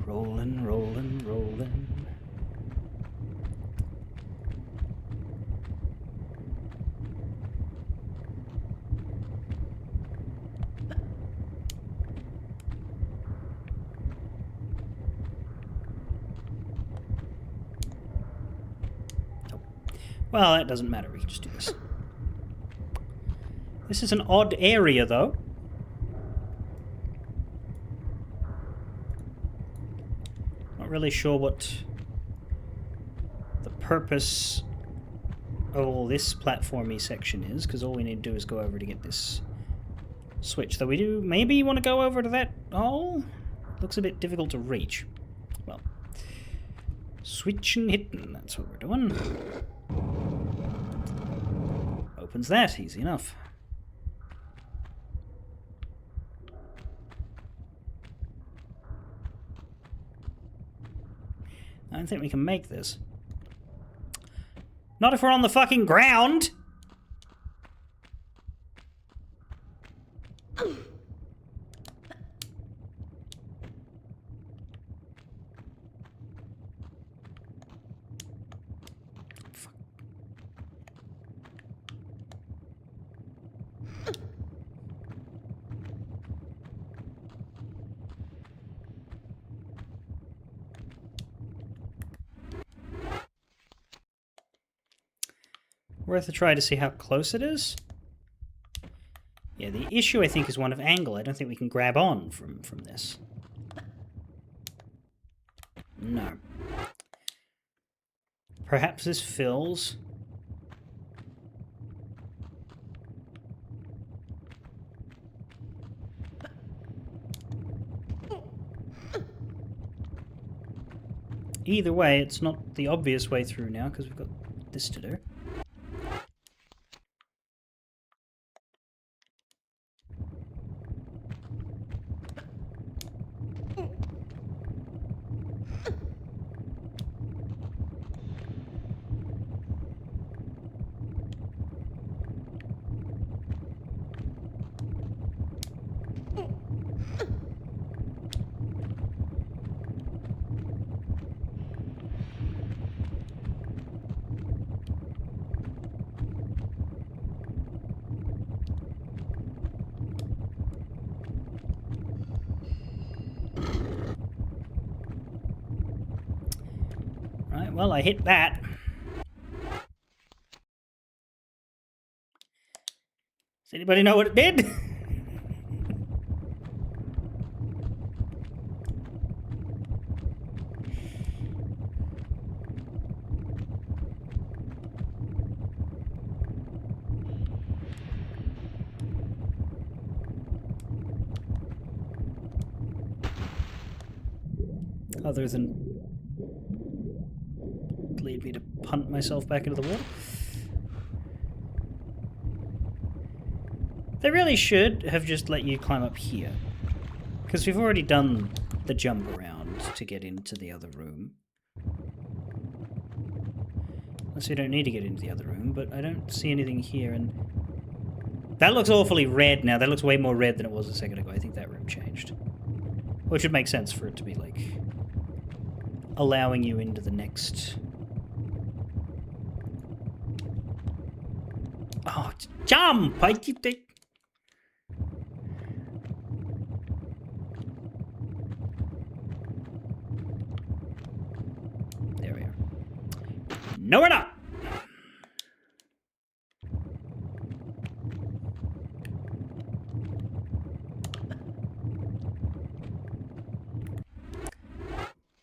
Rolling, rolling, rolling. Well, that doesn't matter. We can just do this. This is an odd area, though. Not really sure what the purpose of all this platformy section is, because all we need to do is go over to get this switch. Though we do maybe want to go over to that hole? Looks a bit difficult to reach. Well, switch and hitting, that's what we're doing. Opens that, easy enough. I don't think we can make this. Not if we're on the fucking ground! Worth a try to see how close it is? Yeah, the issue, I think, is one of angle. I don't think we can grab on from this. No. Perhaps this fills. Either way, it's not the obvious way through now, because we've got this to do. Right, well, I hit that. Does anybody know what it did? Other than lead me to punt myself back into the water. They really should have just let you climb up here. Because we've already done the jump around to get into the other room. Unless we don't need to get into the other room, but I don't see anything here, and... That looks awfully red now. That looks way more red than it was a second ago. I think that room changed. Which would make sense for it to be, like... allowing you into the next... Oh, jump! I keep... There we are. No, we're not!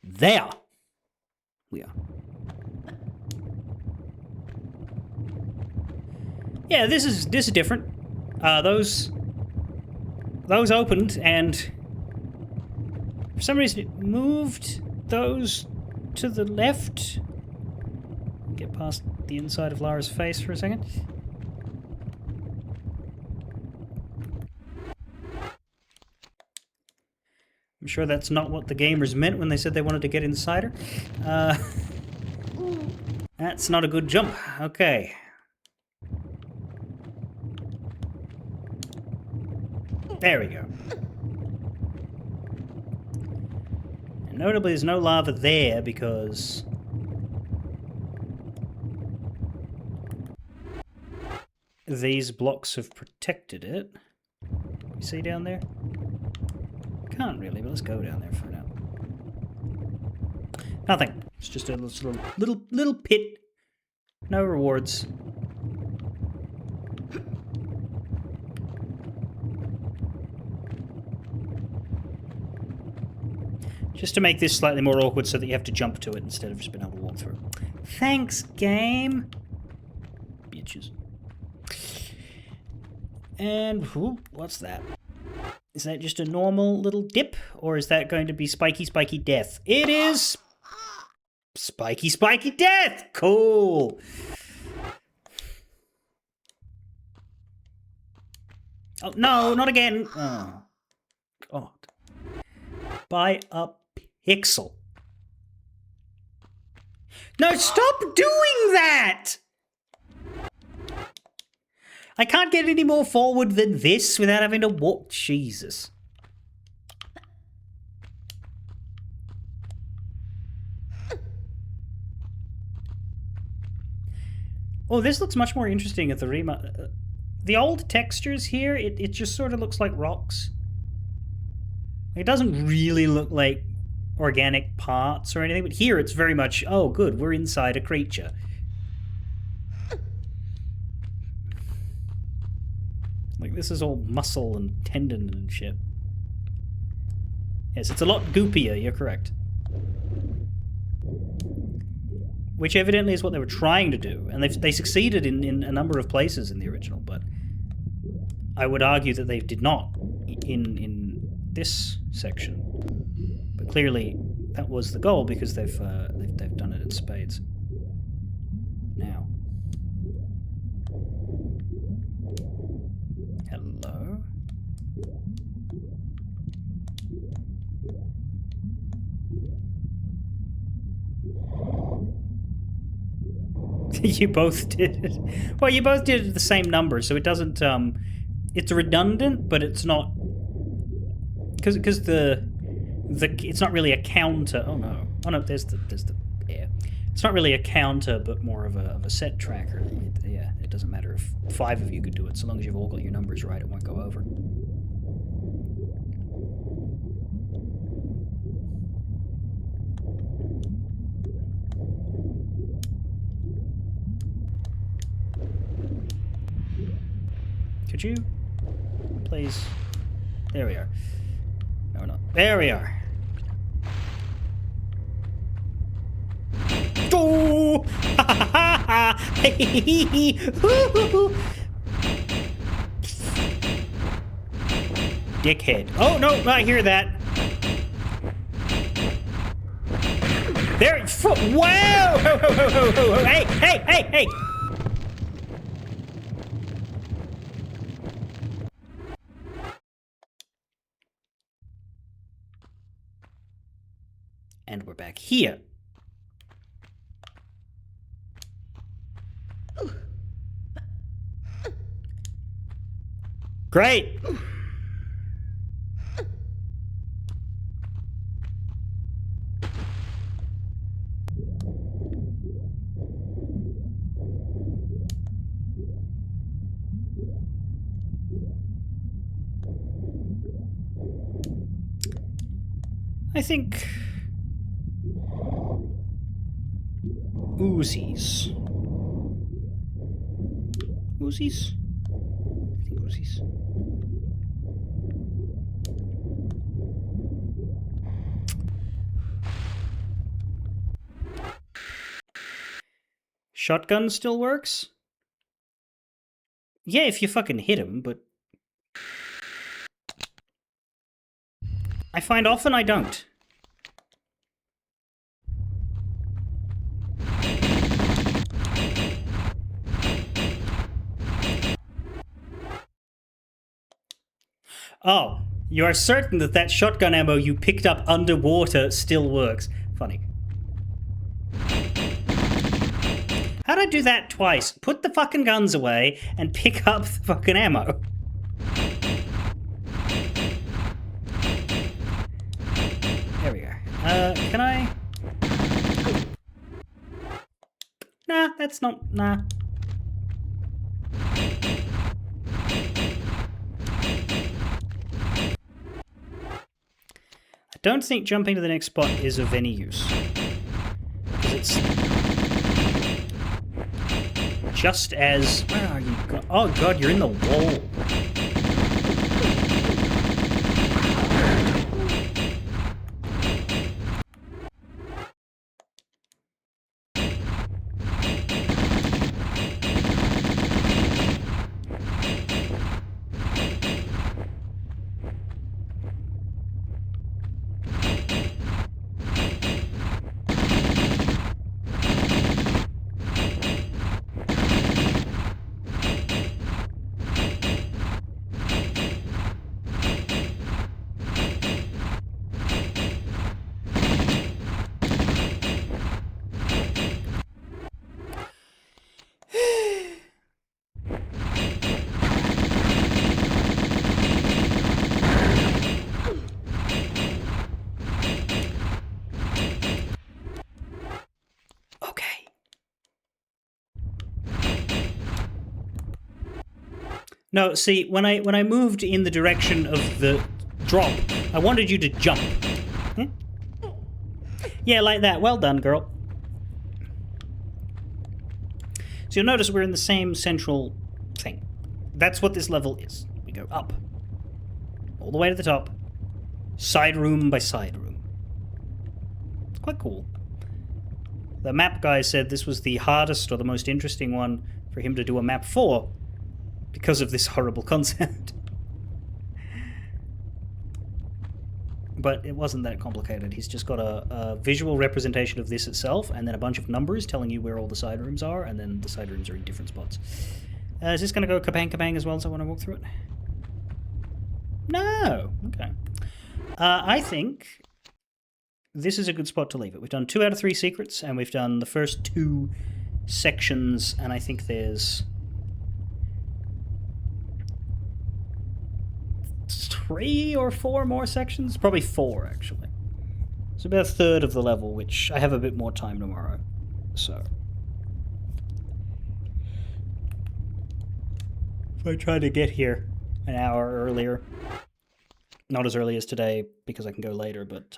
There! We are. Yeah, this is different. Those opened, and for some reason it moved those to the left. Get past the inside of Lara's face for a second. I'm sure that's not what the gamers meant when they said they wanted to get inside her. That's not a good jump. Okay. There we go. And notably, there's no lava there because... these blocks have protected it. You see down there? Can't really, but let's go down there for now. Nothing. It's just a little pit. No rewards. Just to make this slightly more awkward so that you have to jump to it instead of just being able to walk through. Thanks, game. Bitches. And, ooh, what's that? Is that just a normal little dip? Or is that going to be spiky, spiky death? It is... spiky, spiky death! Cool! Oh, no, not again! Oh, God. By a pixel. No, stop doing that! I can't get any more forward than this without having to walk. Jesus. Oh, this looks much more interesting at the the old textures here, it just sort of looks like rocks. It doesn't really look like organic parts or anything, but here it's very much, oh good, we're inside a creature. Like, this is all muscle and tendon and shit. Yes, it's a lot goopier, you're correct. Which evidently is what they were trying to do, and they succeeded in a number of places in the original, but I would argue that they did not in this section. But clearly, that was the goal because they've done it in spades. Now, hello. You both did it. Well, you both did it the same number, so it doesn't. It's redundant, but it's not because it's not really a counter. Oh no! Oh no! There's the air. It's not really a counter, but more of a set tracker. Yeah, it doesn't matter if 5 of you could do it, so long as you've all got your numbers right, it won't go over. Could you please? There we are. No, we're not. There we are. Oh! Ha ha ha ha! Dickhead. Oh no! I hear that. There. Wow! Hey! Hey! Hey! Hey! And we're back here. Great! I think... Uzis. Uzis? I think Uzis. Shotgun still works? Yeah, if you fucking hit him, but... I find often I don't. Oh, you are certain that that shotgun ammo you picked up underwater still works. Funny. How'd I do that twice? Put the fucking guns away and pick up the fucking ammo. There we are. Can I? Nah, that's not... Nah. I don't think jumping to the next spot is of any use. Because it's... just as... Where are you? Oh god, you're in the wall. No, see, when I moved in the direction of the drop, I wanted you to jump. Hmm? Yeah, like that. Well done, girl. So you'll notice we're in the same central thing. That's what this level is. We go up. All the way to the top. Side room by side room. It's quite cool. The map guy said this was the hardest or the most interesting one for him to do a map for because of this horrible concept. But it wasn't that complicated. He's just got a visual representation of this itself, and then a bunch of numbers telling you where all the side rooms are, and then the side rooms are in different spots. Is this going to go kabang kabang as well as I want to walk through it? No! Okay. I think this is a good spot to leave it. We've done 2 out of 3 secrets, and we've done the first 2 sections, and I think there's 3 or 4 more sections? Probably 4, actually. It's about a third of the level, which I have a bit more time tomorrow. So if I try to get here an hour earlier, not as early as today because I can go later, but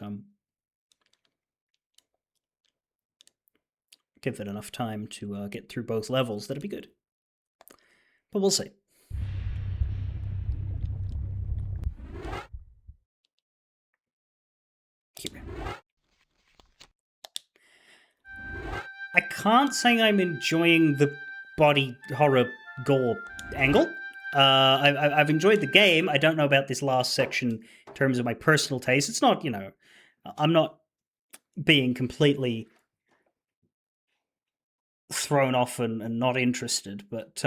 give it enough time to get through both levels, that'd be good. But we'll see. Here. I can't say I'm enjoying the body horror gore angle. I've enjoyed the game. I don't know about this last section in terms of my personal taste. It's not, you know, I'm not being completely thrown off and not interested, but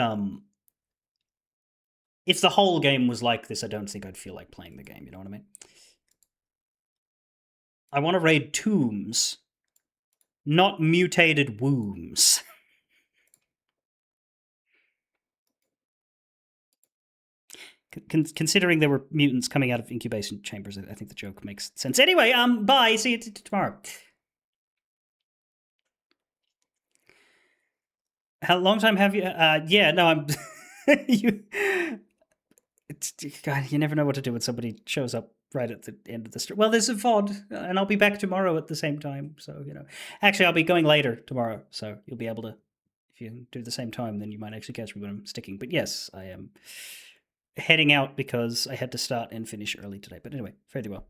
if the whole game was like this, I don't think I'd feel like playing the game, you know what I mean? I want to raid tombs, not mutated wombs. Considering there were mutants coming out of incubation chambers, I think the joke makes sense. Anyway, bye. See you tomorrow. How long time have you? Yeah, no, I'm. God, you never know what to do when somebody shows up right at the end of the story. Well, there's a VOD, and I'll be back tomorrow at the same time. So, you know. Actually, I'll be going later tomorrow, so you'll be able to. If you do the same time, then you might actually catch me when I'm sticking. But yes, I am heading out because I had to start and finish early today. But anyway, fairly well.